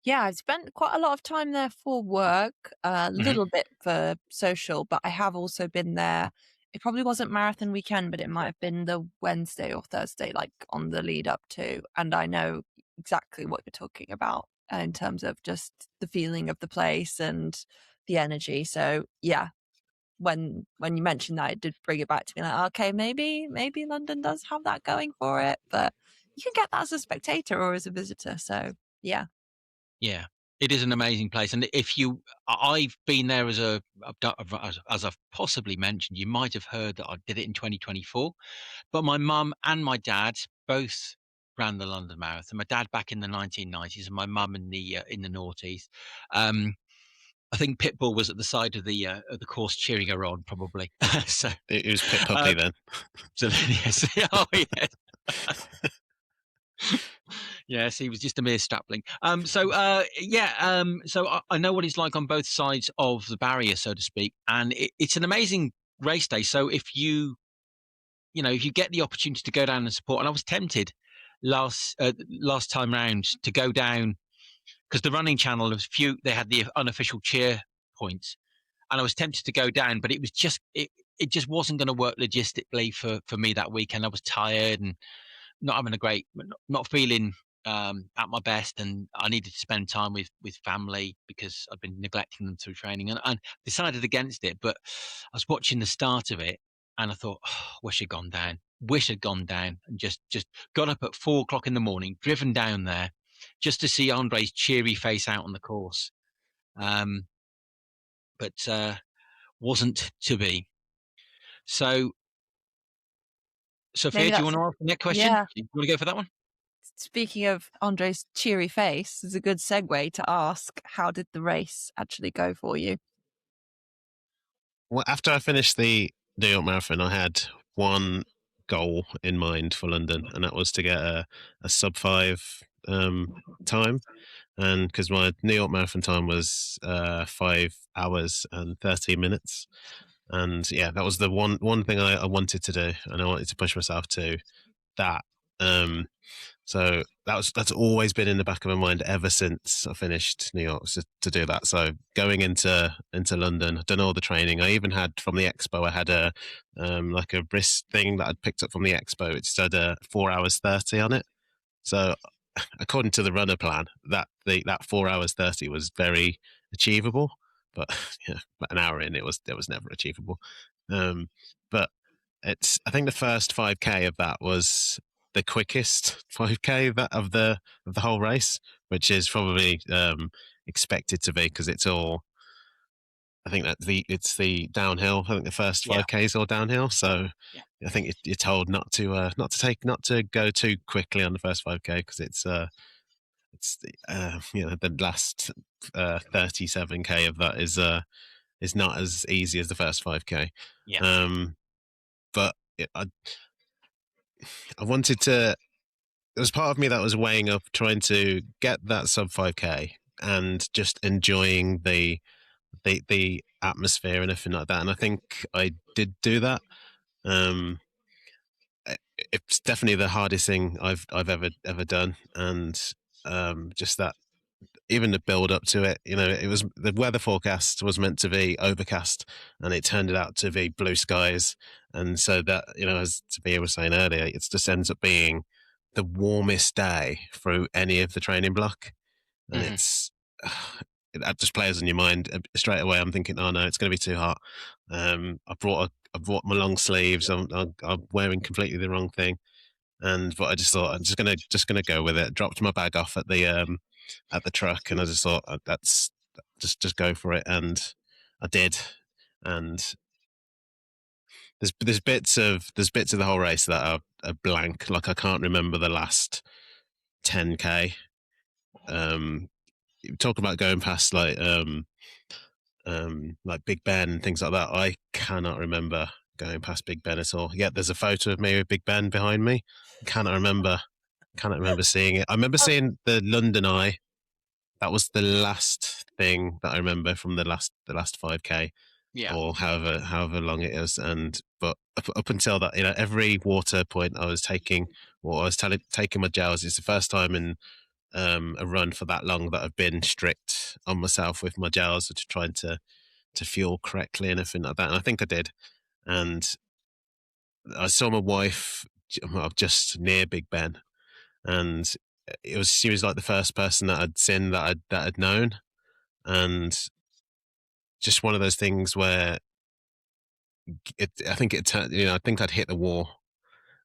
Yeah, I've spent quite a lot of time there for work, a little bit for social, but I have also been there. It probably wasn't marathon weekend, but it might have been the Wednesday or Thursday, like on the lead up to. And I know exactly what you're talking about in terms of just the feeling of the place and the energy. So yeah, when you mentioned that, it did bring it back to me like, okay, maybe London does have that going for it, but you can get that as a spectator or as a visitor. So yeah. Yeah, it is an amazing place. And I've been there as I've possibly mentioned, you might have heard that I did it in 2024, but my mum and my dad both ran the London Marathon. My dad back in the 1990s and my mum in the noughties. I think Pitbull was at the side of the course cheering her on, probably. So It was Pit Puppy then. So yes, oh yes. Yes, he was just a mere strapling. So I know what it's like on both sides of the barrier, so to speak, and it's an amazing race day. So if you get the opportunity to go down and support, and I was tempted last time round to go down because the running channel they had the unofficial cheer points, and I was tempted to go down, but it was just it just wasn't going to work logistically for me that weekend. I was tired and not having not feeling at my best, and I needed to spend time with family because I'd been neglecting them through training, and decided against it. But I was watching the start of it, and I thought, wish I'd gone down, and just got up at 4:00 in the morning, driven down there, just to see Andre's cheery face out on the course. But wasn't to be. So, Sophia, do you want to ask the next question? Yeah. Do you want to go for that one? Speaking of Andre's cheery face, is a good segue to ask, how did the race actually go for you? Well, after I finished the New York Marathon, I had one goal in mind for London, and that was to get a sub 5 time. And because my New York Marathon time was 5 hours and 13 minutes. And yeah, that was the one thing I wanted to do, and I wanted to push myself to that. So that's always been in the back of my mind ever since I finished New York, to do that. So going into London, I've done all the training. I even had from the expo, I had a like a wrist thing that I'd picked up from the expo. It said 4 hours 30 on it. So according to the runner plan, that 4 hours 30 was very achievable. But yeah, an hour in, it was never achievable. But I think the first 5K of that was the quickest 5K of the whole race, which is probably expected to be because it's all. I think that it's the downhill. I think the first 5K is all downhill. So I think you're told not to go too quickly on the first 5K because it's the last 37K of that is not as easy as the first 5K. Yeah. But I wanted to. There was part of me that was weighing up trying to get that sub 5K and just enjoying the atmosphere and everything like that. And I think I did do that. It's definitely the hardest thing I've ever done, and just that. Even the build up to it, it was the weather forecast was meant to be overcast, and it turned out to be blue skies. And so that, as Sophia was saying earlier, it just ends up being the warmest day through any of the training block, and that just plays on your mind straight away. I'm thinking, oh no, it's going to be too hot. I brought my long sleeves. I'm wearing completely the wrong thing, but I just thought I'm just gonna go with it. Dropped my bag off at the truck, and I just thought that's just go for it, and I did. And there's bits of the whole race that are blank. Like I can't remember the last 10K. Talk about going past like Big Ben and things like that. I cannot remember going past Big Ben at all. Yeah, there's a photo of me with Big Ben behind me. Cannot remember seeing it. I remember seeing the London Eye. That was the last thing that I remember from the last 5K, or however long it is. But up until that, every water point I was taking, or I was taking my gels. It's the first time in a run for that long that I've been strict on myself with my gels to trying to fuel correctly and everything like that. And I think I did. And I saw my wife just near Big Ben, and she was like the first person that I'd seen that I'd known, and just one of those things where I think I'd hit the wall,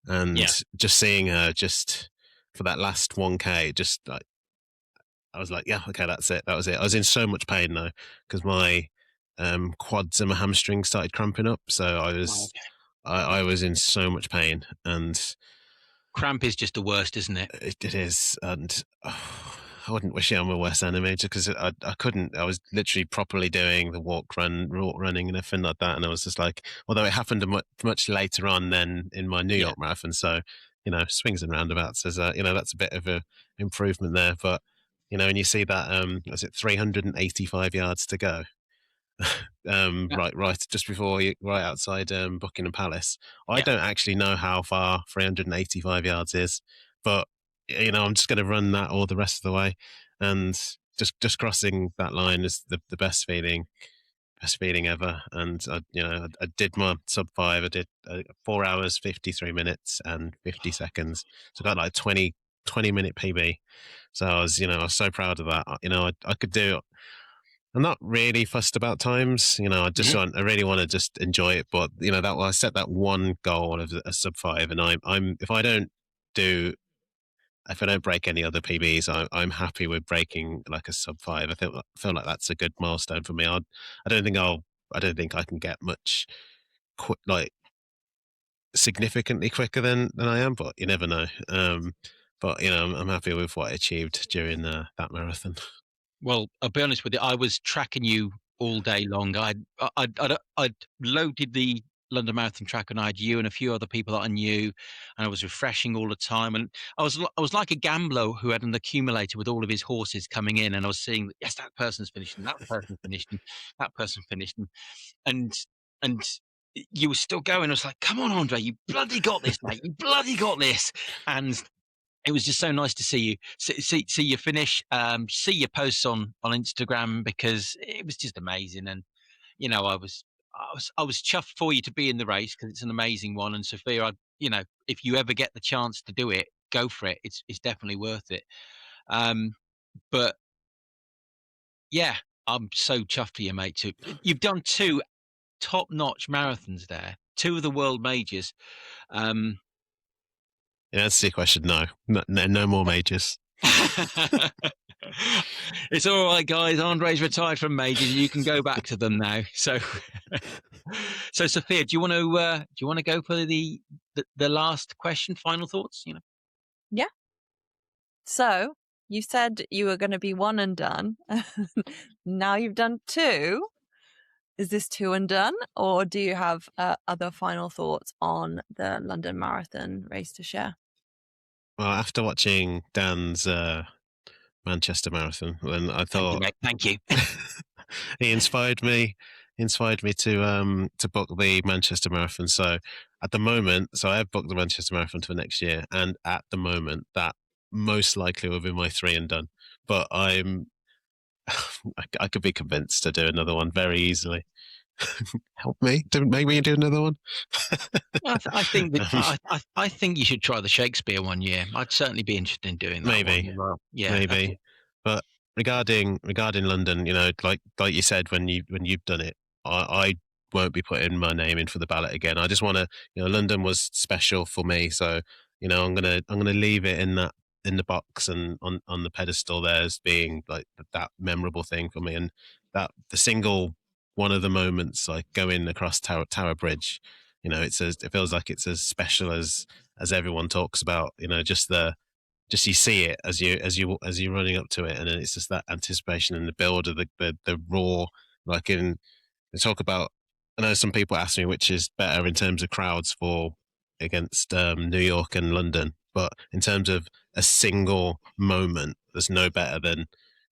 and just seeing her just for that last 1K, just like I was like, yeah, okay, that's it. That was it. I was in so much pain though, because my quads and my hamstrings started cramping up. So I was in so much pain, and cramp is just the worst, isn't it? It is, and I wouldn't wish it on my worst enemy, just because I couldn't. I was literally properly doing the walk running and everything like that, and I was just like, although it happened much later on than in my New York marathon, so swings and roundabouts. There's that's a bit of a improvement there, but and you see that was it 385 yards to go. Right just before right outside Buckingham Palace. I don't actually know how far 385 yards is, but I'm just going to run that all the rest of the way, and just crossing that line is the best feeling ever. And I did my sub 5. I did 4 hours 53 minutes and 50 seconds, so I got like 20-minute PB. So I was so proud of that. I could do. I'm not really fussed about times. I really want to just enjoy it. But I set that one goal of a sub 5, and if I don't break any other PBs, I'm happy with breaking like a sub 5. I feel like that's a good milestone for me. I don't think I can get much like significantly quicker than I am, but you never know. But I'm happy with what I achieved during that marathon. Well, I'll be honest with you. I was tracking you all day long. I'd loaded the London Marathon track, and I had you and a few other people that I knew, and I was refreshing all the time. And I was like a gambler who had an accumulator with all of his horses coming in, and I was seeing that yes, that person's finishing, that person finished, and that person finished, and you were still going. I was like, come on, Andre, you bloody got this, mate. You bloody got this. And it was just so nice to see you, see you finish, see your posts on Instagram, because it was just amazing. And I was chuffed for you to be in the race, because it's an amazing one. And Sophia, if you ever get the chance to do it, go for it. It's definitely worth it. But yeah, I'm so chuffed for you, mate. Too. You've done 2 top-notch marathons there, 2 of the world majors. Yeah, that's the question. No more majors. It's all right, guys. Andre's retired from majors. You can go back to them now. So Sophia, do you want to go for the last question? Final thoughts? Yeah. So you said you were going to be one and done. Now you've done 2. Is this 2 and done, or do you have other final thoughts on the London Marathon race to share? Well, after watching Dan's Manchester Marathon, then I thought, thank you. he inspired me to book the Manchester Marathon. So at the moment, I have booked the Manchester Marathon for next year, and at the moment, that most likely will be my 3 and done. But I could be convinced to do another one very easily. Help me! Maybe you do another one. I think I think you should try the Shakespeare one year. I'd certainly be interested in doing that. Maybe, well. Yeah, maybe. But regarding London, like you said, when you've done it, I won't be putting my name in for the ballot again. I just want to, London was special for me, so I'm gonna leave it in the box and on the pedestal there as being like that memorable thing for me, and that the single one of the moments, like going across Tower Bridge, it feels like it's as special as everyone talks about. Just you see it as you're running up to it, and then it's just that anticipation and the build of the roar. Like they talk about, I know some people ask me which is better in terms of crowds against New York and London, but in terms of a single moment, there's no better than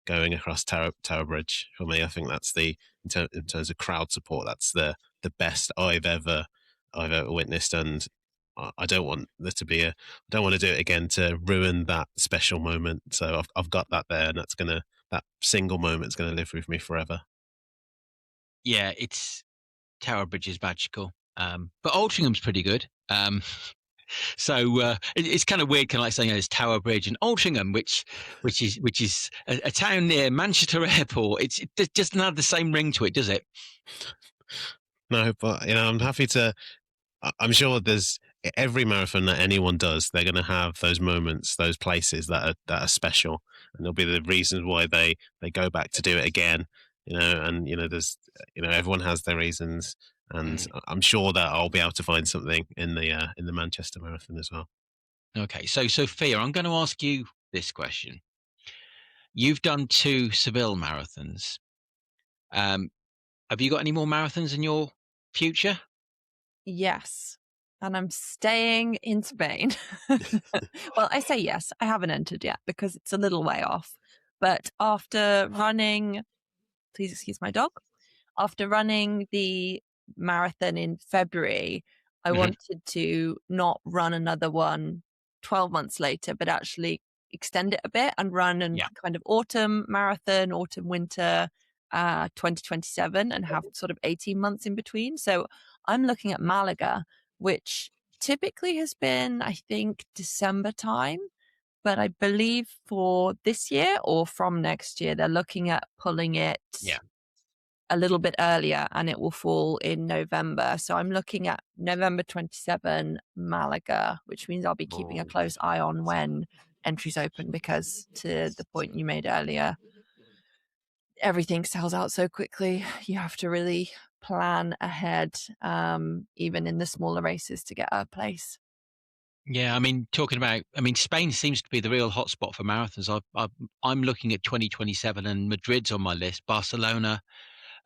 going across Tower Bridge for me. I think that's in terms of crowd support, that's the best I've ever witnessed. And I don't want there to be I don't want to do it again to ruin that special moment. So I've got that there, and that single moment's gonna live with me forever. Yeah, Tower Bridge is magical. But Altringham's pretty good. So it's kind of weird, kind of like saying there's Tower Bridge and Altrincham, which is a town near Manchester Airport. It doesn't have the same ring to it, does it? No, but I'm happy to. I'm sure there's every marathon that anyone does, they're going to have those moments, those places that are special, and there'll be the reasons why they go back to do it again. And there's everyone has their reasons, and I'm sure that I'll be able to find something in the Manchester Marathon as well. Okay, so Sophia, I'm going to ask you this question. You've done 2 Seville marathons. Have you got any more marathons in your future? Yes. And I'm staying in Spain. Well, I say yes. I haven't entered yet because it's a little way off. But after running, please excuse my dog, after running the marathon in February, I wanted to not run another one 12 months later, but actually extend it a bit and run kind of autumn marathon, autumn, winter, 2027, and have sort of 18 months in between. So I'm looking at Malaga, which typically has been, I think, December time. But I believe for this year or from next year, they're looking at pulling it a little bit earlier, and it will fall in November. So I'm looking at November 27, Malaga, which means I'll be keeping a close eye on when entries open, because to the point you made earlier, everything sells out so quickly. You have to really plan ahead, even in the smaller races, to get a place. Yeah, Spain seems to be the real hotspot for marathons. I'm looking at 2027, and Madrid's on my list. Barcelona,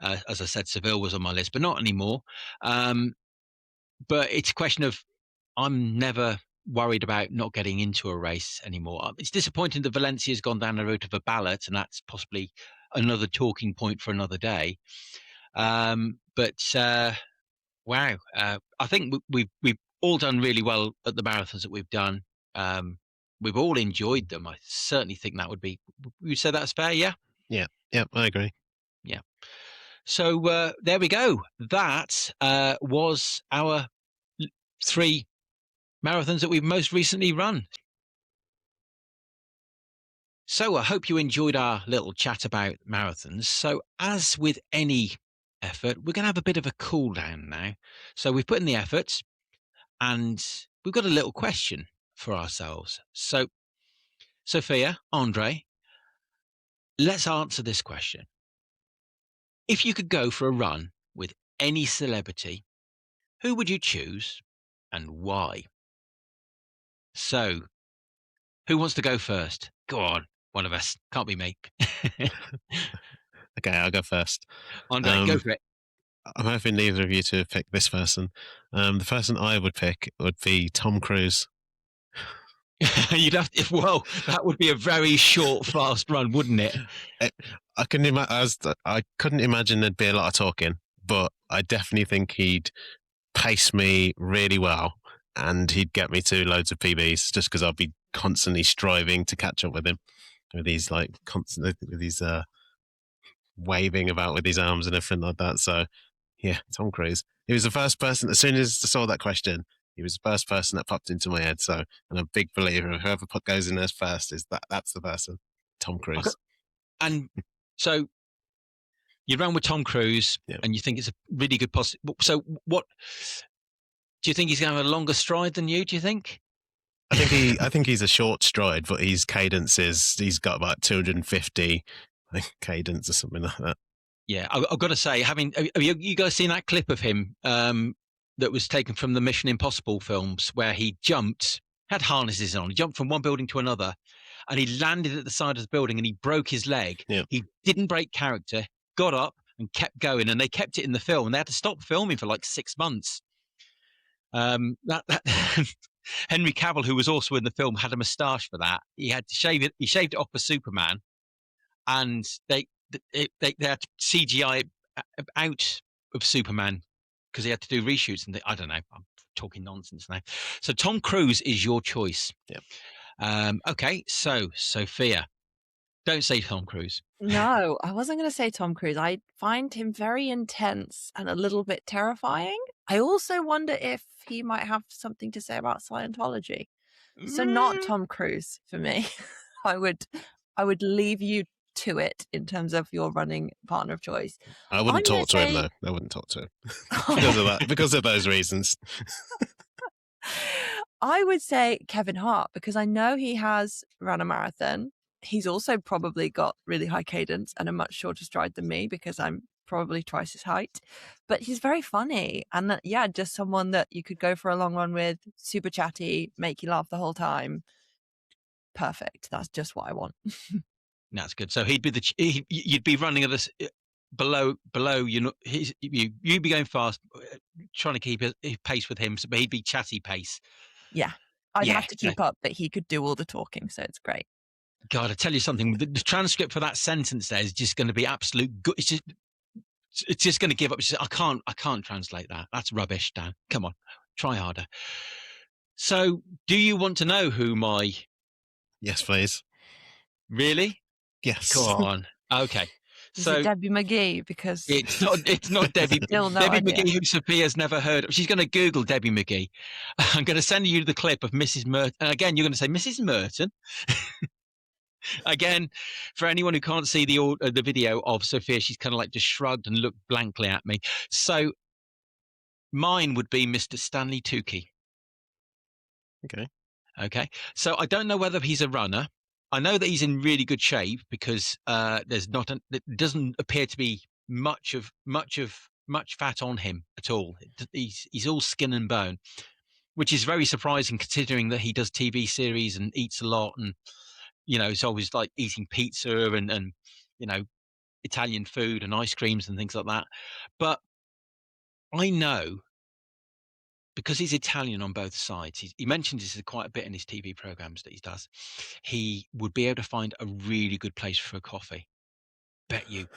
as I said, Seville was on my list, but not anymore. But it's a question of, I'm never worried about not getting into a race anymore. It's disappointing that Valencia's gone down the route of a ballot, and that's possibly another talking point for another day. Wow, I think we've all done really well at the marathons that we've done. We've all enjoyed them. I certainly think that would you say that's fair, yeah? Yeah, I agree. Yeah. So there we go. That was our 3 marathons that we've most recently run. So I hope you enjoyed our little chat about marathons. So as with any effort, we're going to have a bit of a cool down now. So we've put in the effort, and we've got a little question for ourselves. So, Sophia, Andre, let's answer this question. If you could go for a run with any celebrity, who would you choose and why? So, who wants to go first? Go on, one of us. Can't be me. Okay, I'll go first. Andre, go for it. I'm hoping neither of you to pick this person. The person I would pick would be Tom Cruise. You'd have to, well, that would be a very short, fast run, wouldn't it? I couldn't imagine there'd be a lot of talking, but I definitely think he'd pace me really well, and he'd get me to loads of PBs just because I'd be constantly striving to catch up with him with these waving about with his arms and everything like that. So yeah, Tom Cruise. He was the first person, as soon as I saw that question, he was the first person that popped into my head. So I'm a big believer of whoever goes in there first that's the person. Tom Cruise. Okay. And so you ran with Tom Cruise, and you think it's a really good So what do you think? He's going to have a longer stride than you, do you think? I think he's a short stride, but his cadence he's got about 250 cadence or something like that. Yeah, I've got to say, have you guys seen that clip of him that was taken from the Mission Impossible films, where he had harnesses on, he jumped from one building to another, and he landed at the side of the building and he broke his leg. Yeah. He didn't break character, got up and kept going, and they kept it in the film, and they had to stop filming for like 6 months. That Henry Cavill, who was also in the film, had a moustache for that. He had to shave it. He shaved it off for Superman, and they had CGI out of Superman because he had to do reshoots and I don't know. I'm talking nonsense now. So Tom Cruise is your choice. Yep. Okay, so Sophia, don't say Tom Cruise. No, I wasn't going to say Tom Cruise. I find him very intense and a little bit terrifying. I also wonder if he might have something to say about Scientology. So not Tom Cruise for me. I would leave you to it in terms of your running partner of choice. I wouldn't talk to him, though. I wouldn't talk to him because of that, because of those reasons. I would say Kevin Hart, because I know he has run a marathon. He's also probably got really high cadence and a much shorter stride than me because I'm probably twice his height. But he's very funny. And yeah, just someone that you could go for a long run with, super chatty, make you laugh the whole time. Perfect. That's just what I want. That's good. So he'd be you'd be running at this below. You'd be going fast, trying to keep a pace with him. But he'd be chatty pace. Yeah, I'd have to keep up, but he could do all the talking, so it's great. God, I tell you something. The transcript for that sentence there is just going to be absolute good. It's just going to give up. I can't translate that. That's rubbish, Dan. Come on, try harder. So, do you want to know who my? Yes, please. Really? Yes. Go on. Okay. Is it Debbie McGee? Because it's not Debbie. No Debbie idea. McGee, who Sophia's never heard of. She's going to Google Debbie McGee. I'm going to send you the clip of Mrs. Merton. And again, you're going to say Mrs. Merton. Again, for anyone who can't see the video of Sophia, she's kind of like just shrugged and looked blankly at me. So mine would be Mr. Stanley Tucci. Okay. So I don't know whether he's a runner. I know that he's in really good shape because there doesn't appear to be much fat on him at all. He's all skin and bone, which is very surprising considering that he does TV series and eats a lot, and he's always like eating pizza and Italian food and ice creams and things like that. But I know, because he's Italian on both sides, he mentions this quite a bit in his TV programs that he does, he would be able to find a really good place for a coffee. Bet you.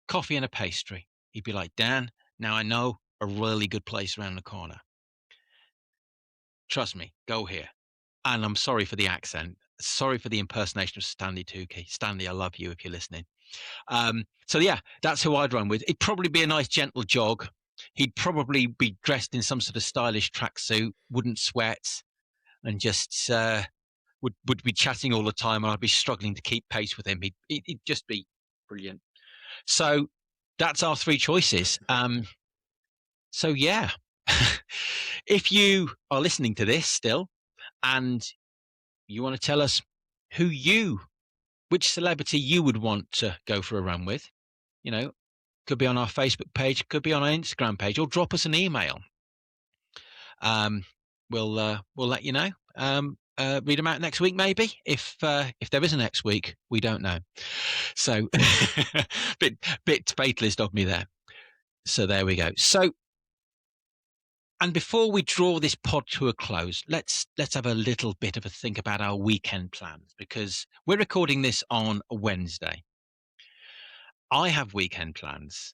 Coffee and a pastry. He'd be like, Dan, now I know a really good place around the corner. Trust me, go here. And I'm sorry for the accent. Sorry for the impersonation of Stanley Tucci. Stanley, I love you if you're listening. So yeah, that's who I'd run with. It'd probably be a nice gentle jog. He'd probably be dressed in some sort of stylish tracksuit, wouldn't sweat, and just would be chatting all the time, and I'd be struggling to keep pace with him. He'd just be brilliant. So that's our three choices. So yeah, if you are listening to this still and you want to tell us which celebrity you would want to go for a run with, could be on our Facebook page, could be on our Instagram page, or drop us an email. We'll let you know. Read them out next week, maybe. If there is a next week, we don't know. So, bit fatalist of me there. So there we go. So, and before we draw this pod to a close, let's have a little bit of a think about our weekend plans, because we're recording this on a Wednesday. I have weekend plans,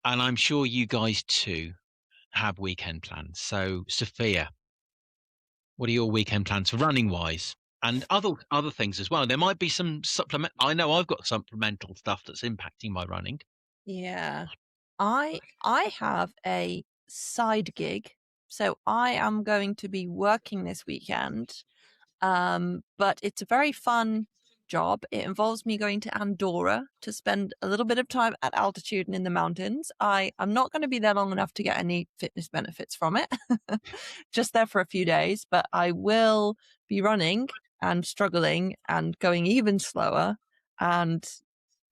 and I'm sure you guys too have weekend plans. So, Sophia, what are your weekend plans running wise, and other things as well? There might be some supplement. I know I've got supplemental stuff that's impacting my running. Yeah, I have a side gig, so I am going to be working this weekend. But it's a very fun job. It involves me going to Andorra to spend a little bit of time at altitude and in the mountains. I'm not going to be there long enough to get any fitness benefits from it, just there for a few days, but I will be running and struggling and going even slower and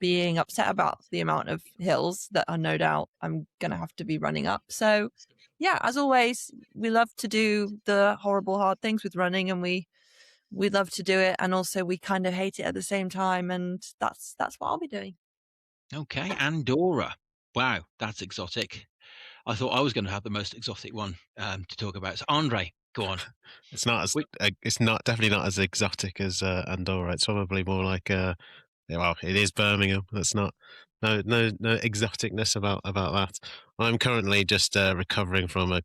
being upset about the amount of hills that are no doubt I'm going to have to be running up. So yeah, as always, we love to do the horrible, hard things with running, and we love to do it, and also we kind of hate it at the same time, and that's what I'll be doing. Okay, Andorra. Wow, that's exotic. I thought I was going to have the most exotic one to talk about. So Andre, go on. It's definitely not as exotic as Andorra. It's probably more like it is Birmingham. That's not No exoticness about that. I'm currently just recovering from a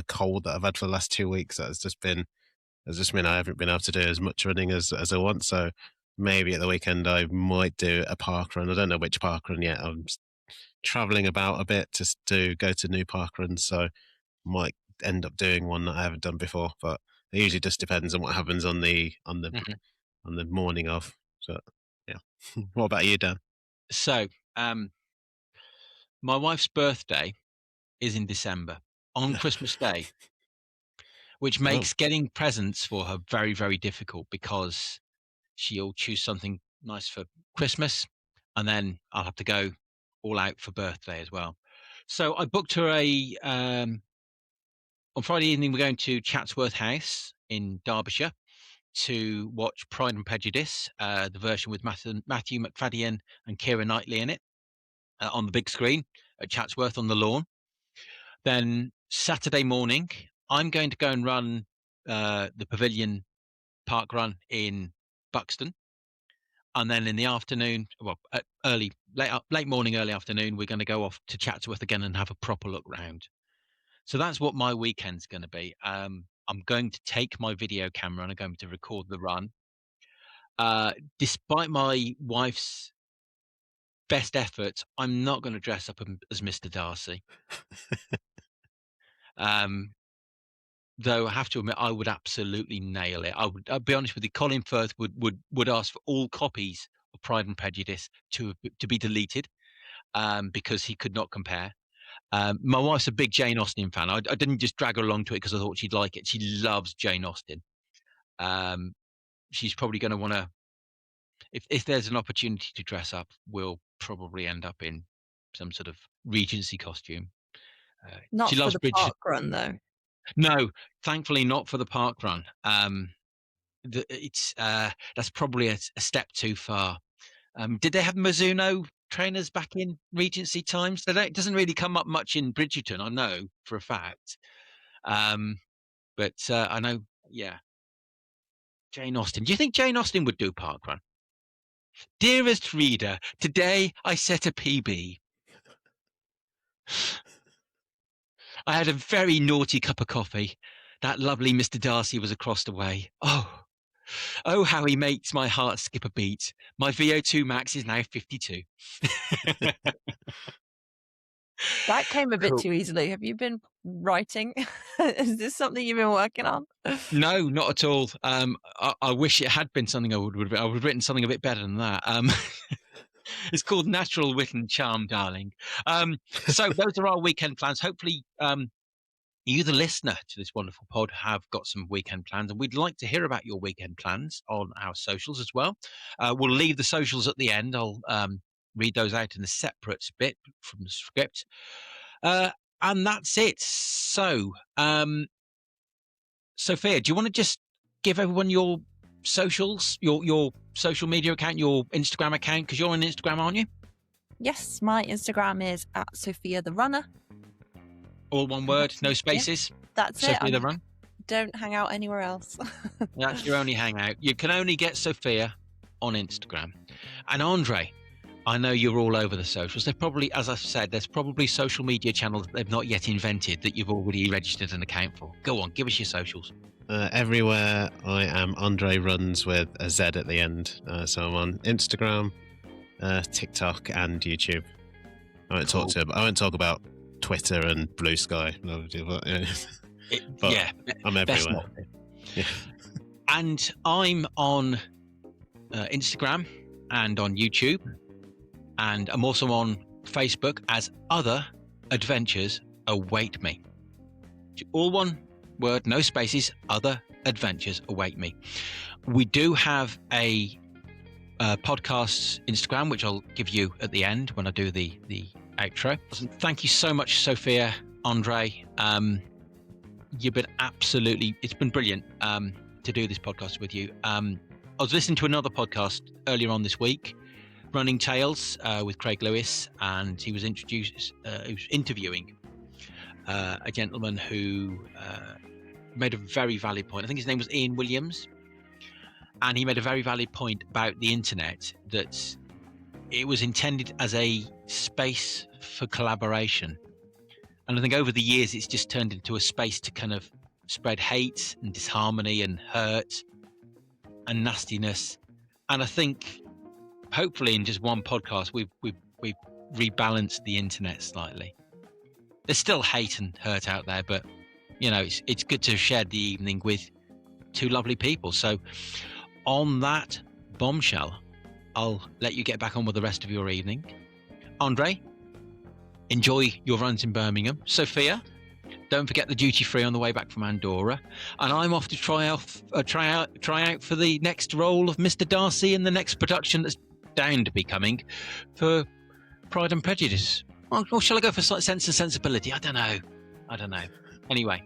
cold that I've had for the last 2 weeks. Has just been I haven't been able to do as much running as I want. So maybe at the weekend I might do a park run. I don't know which park run yet. I'm traveling about a bit to go to new park runs, so might end up doing one that I haven't done before. But it usually just depends on what happens on the morning of. So yeah. What about you, Dan? So, my wife's birthday is in December on Christmas Day, which makes getting presents for her very, very difficult because she'll choose something nice for Christmas and then I'll have to go all out for birthday as well. So I booked her on Friday evening, we're going to Chatsworth House in Derbyshire to watch Pride and Prejudice, the version with Matthew McFadden and Keira Knightley in it on the big screen at Chatsworth on the lawn. Then Saturday morning, I'm going to go and run the Pavilion Park Run in Buxton. And then in the afternoon, late morning, early afternoon, we're going to go off to Chatsworth again and have a proper look round. So that's what my weekend's going to be. I'm going to take my video camera and I'm going to record the run. Despite my wife's best efforts, I'm not going to dress up as Mr. Darcy. Though I have to admit, I would absolutely nail it. I'll be honest with you, Colin Firth would ask for all copies of Pride and Prejudice to be deleted because he could not compare. My wife's a big Jane Austen fan. I didn't just drag her along to it because I thought she'd like it. She loves Jane Austen. She's probably going to want to, if there's an opportunity to dress up, we'll probably end up in some sort of Regency costume. Not she for loves the Bridget. park run, though. No, thankfully not for the park run. It's that's probably a step too far. Did they have Mizuno trainers back in Regency times? It doesn't really come up much in Bridgerton, I know for a fact. But I know, yeah. Jane Austen. Do you think Jane Austen would do park run? Dearest reader, today I set a PB. I had a very naughty cup of coffee. That lovely Mr. Darcy was across the way. Oh, how he makes my heart skip a beat. My VO2 max is now 52. That came a bit Cool. too easily. Have you been writing? Is this something you've been working on? No, not at all. I wish it had been something I would have written something a bit better than that. It's called Natural Wit and Charm, darling. So those are our weekend plans. Hopefully, you, the listener to this wonderful pod, have got some weekend plans, and we'd like to hear about your weekend plans on our socials as well. We'll leave the socials at the end. I'll read those out in a separate bit from the script. And that's it. So, Sophia, do you want to just give everyone your socials, your social media account, your Instagram account? Because you're on Instagram, aren't you? Yes, my Instagram is at Sophia the Runner. All one word, no spaces. Yeah, that's Sophia it. the Run. Don't hang out anywhere else. That's your only hangout. You can only get Sophia on Instagram. And Andre, I know you're all over the socials. They're probably, as I've said, there's probably social media channels that they've not yet invented that you've already registered an account for. Go on, give us your socials. Everywhere I am Andre Runs with a Z at the end. So I'm on Instagram, TikTok, and YouTube. I won't talk about Twitter and Blue Sky. But yeah, I'm everywhere. Yeah. And I'm on Instagram and on YouTube, and I'm also on Facebook as Other Adventures Await Me. All one word, no spaces. Other Adventures Await Me. We do have a podcast Instagram, which I'll give you at the end when I do the outro. Thank you so much, Sophia, Andre. You've been it's been brilliant to do this podcast with you. I was listening to another podcast earlier on this week, Running Tales with Craig Lewis, and he was interviewing a gentleman who made a very valid point. I think his name was Ian Williams, and he made a very valid point about the internet, that it was intended as a space for collaboration. And I think over the years, it's just turned into a space to kind of spread hate and disharmony and hurt and nastiness. And I think hopefully in just one podcast, we've rebalanced the internet slightly. There's still hate and hurt out there, but you know, it's good to have shared the evening with two lovely people. So on that bombshell, I'll let you get back on with the rest of your evening. Andre, enjoy your runs in Birmingham. Sophia, don't forget the duty free on the way back from Andorra. And I'm off to try out for the next role of Mr. Darcy in the next production that's down to be coming for Pride and Prejudice. Or shall I go for Sense and Sensibility? I don't know. Anyway,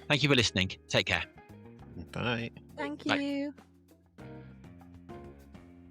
thank you for listening. Take care. Bye. Thank Bye. you.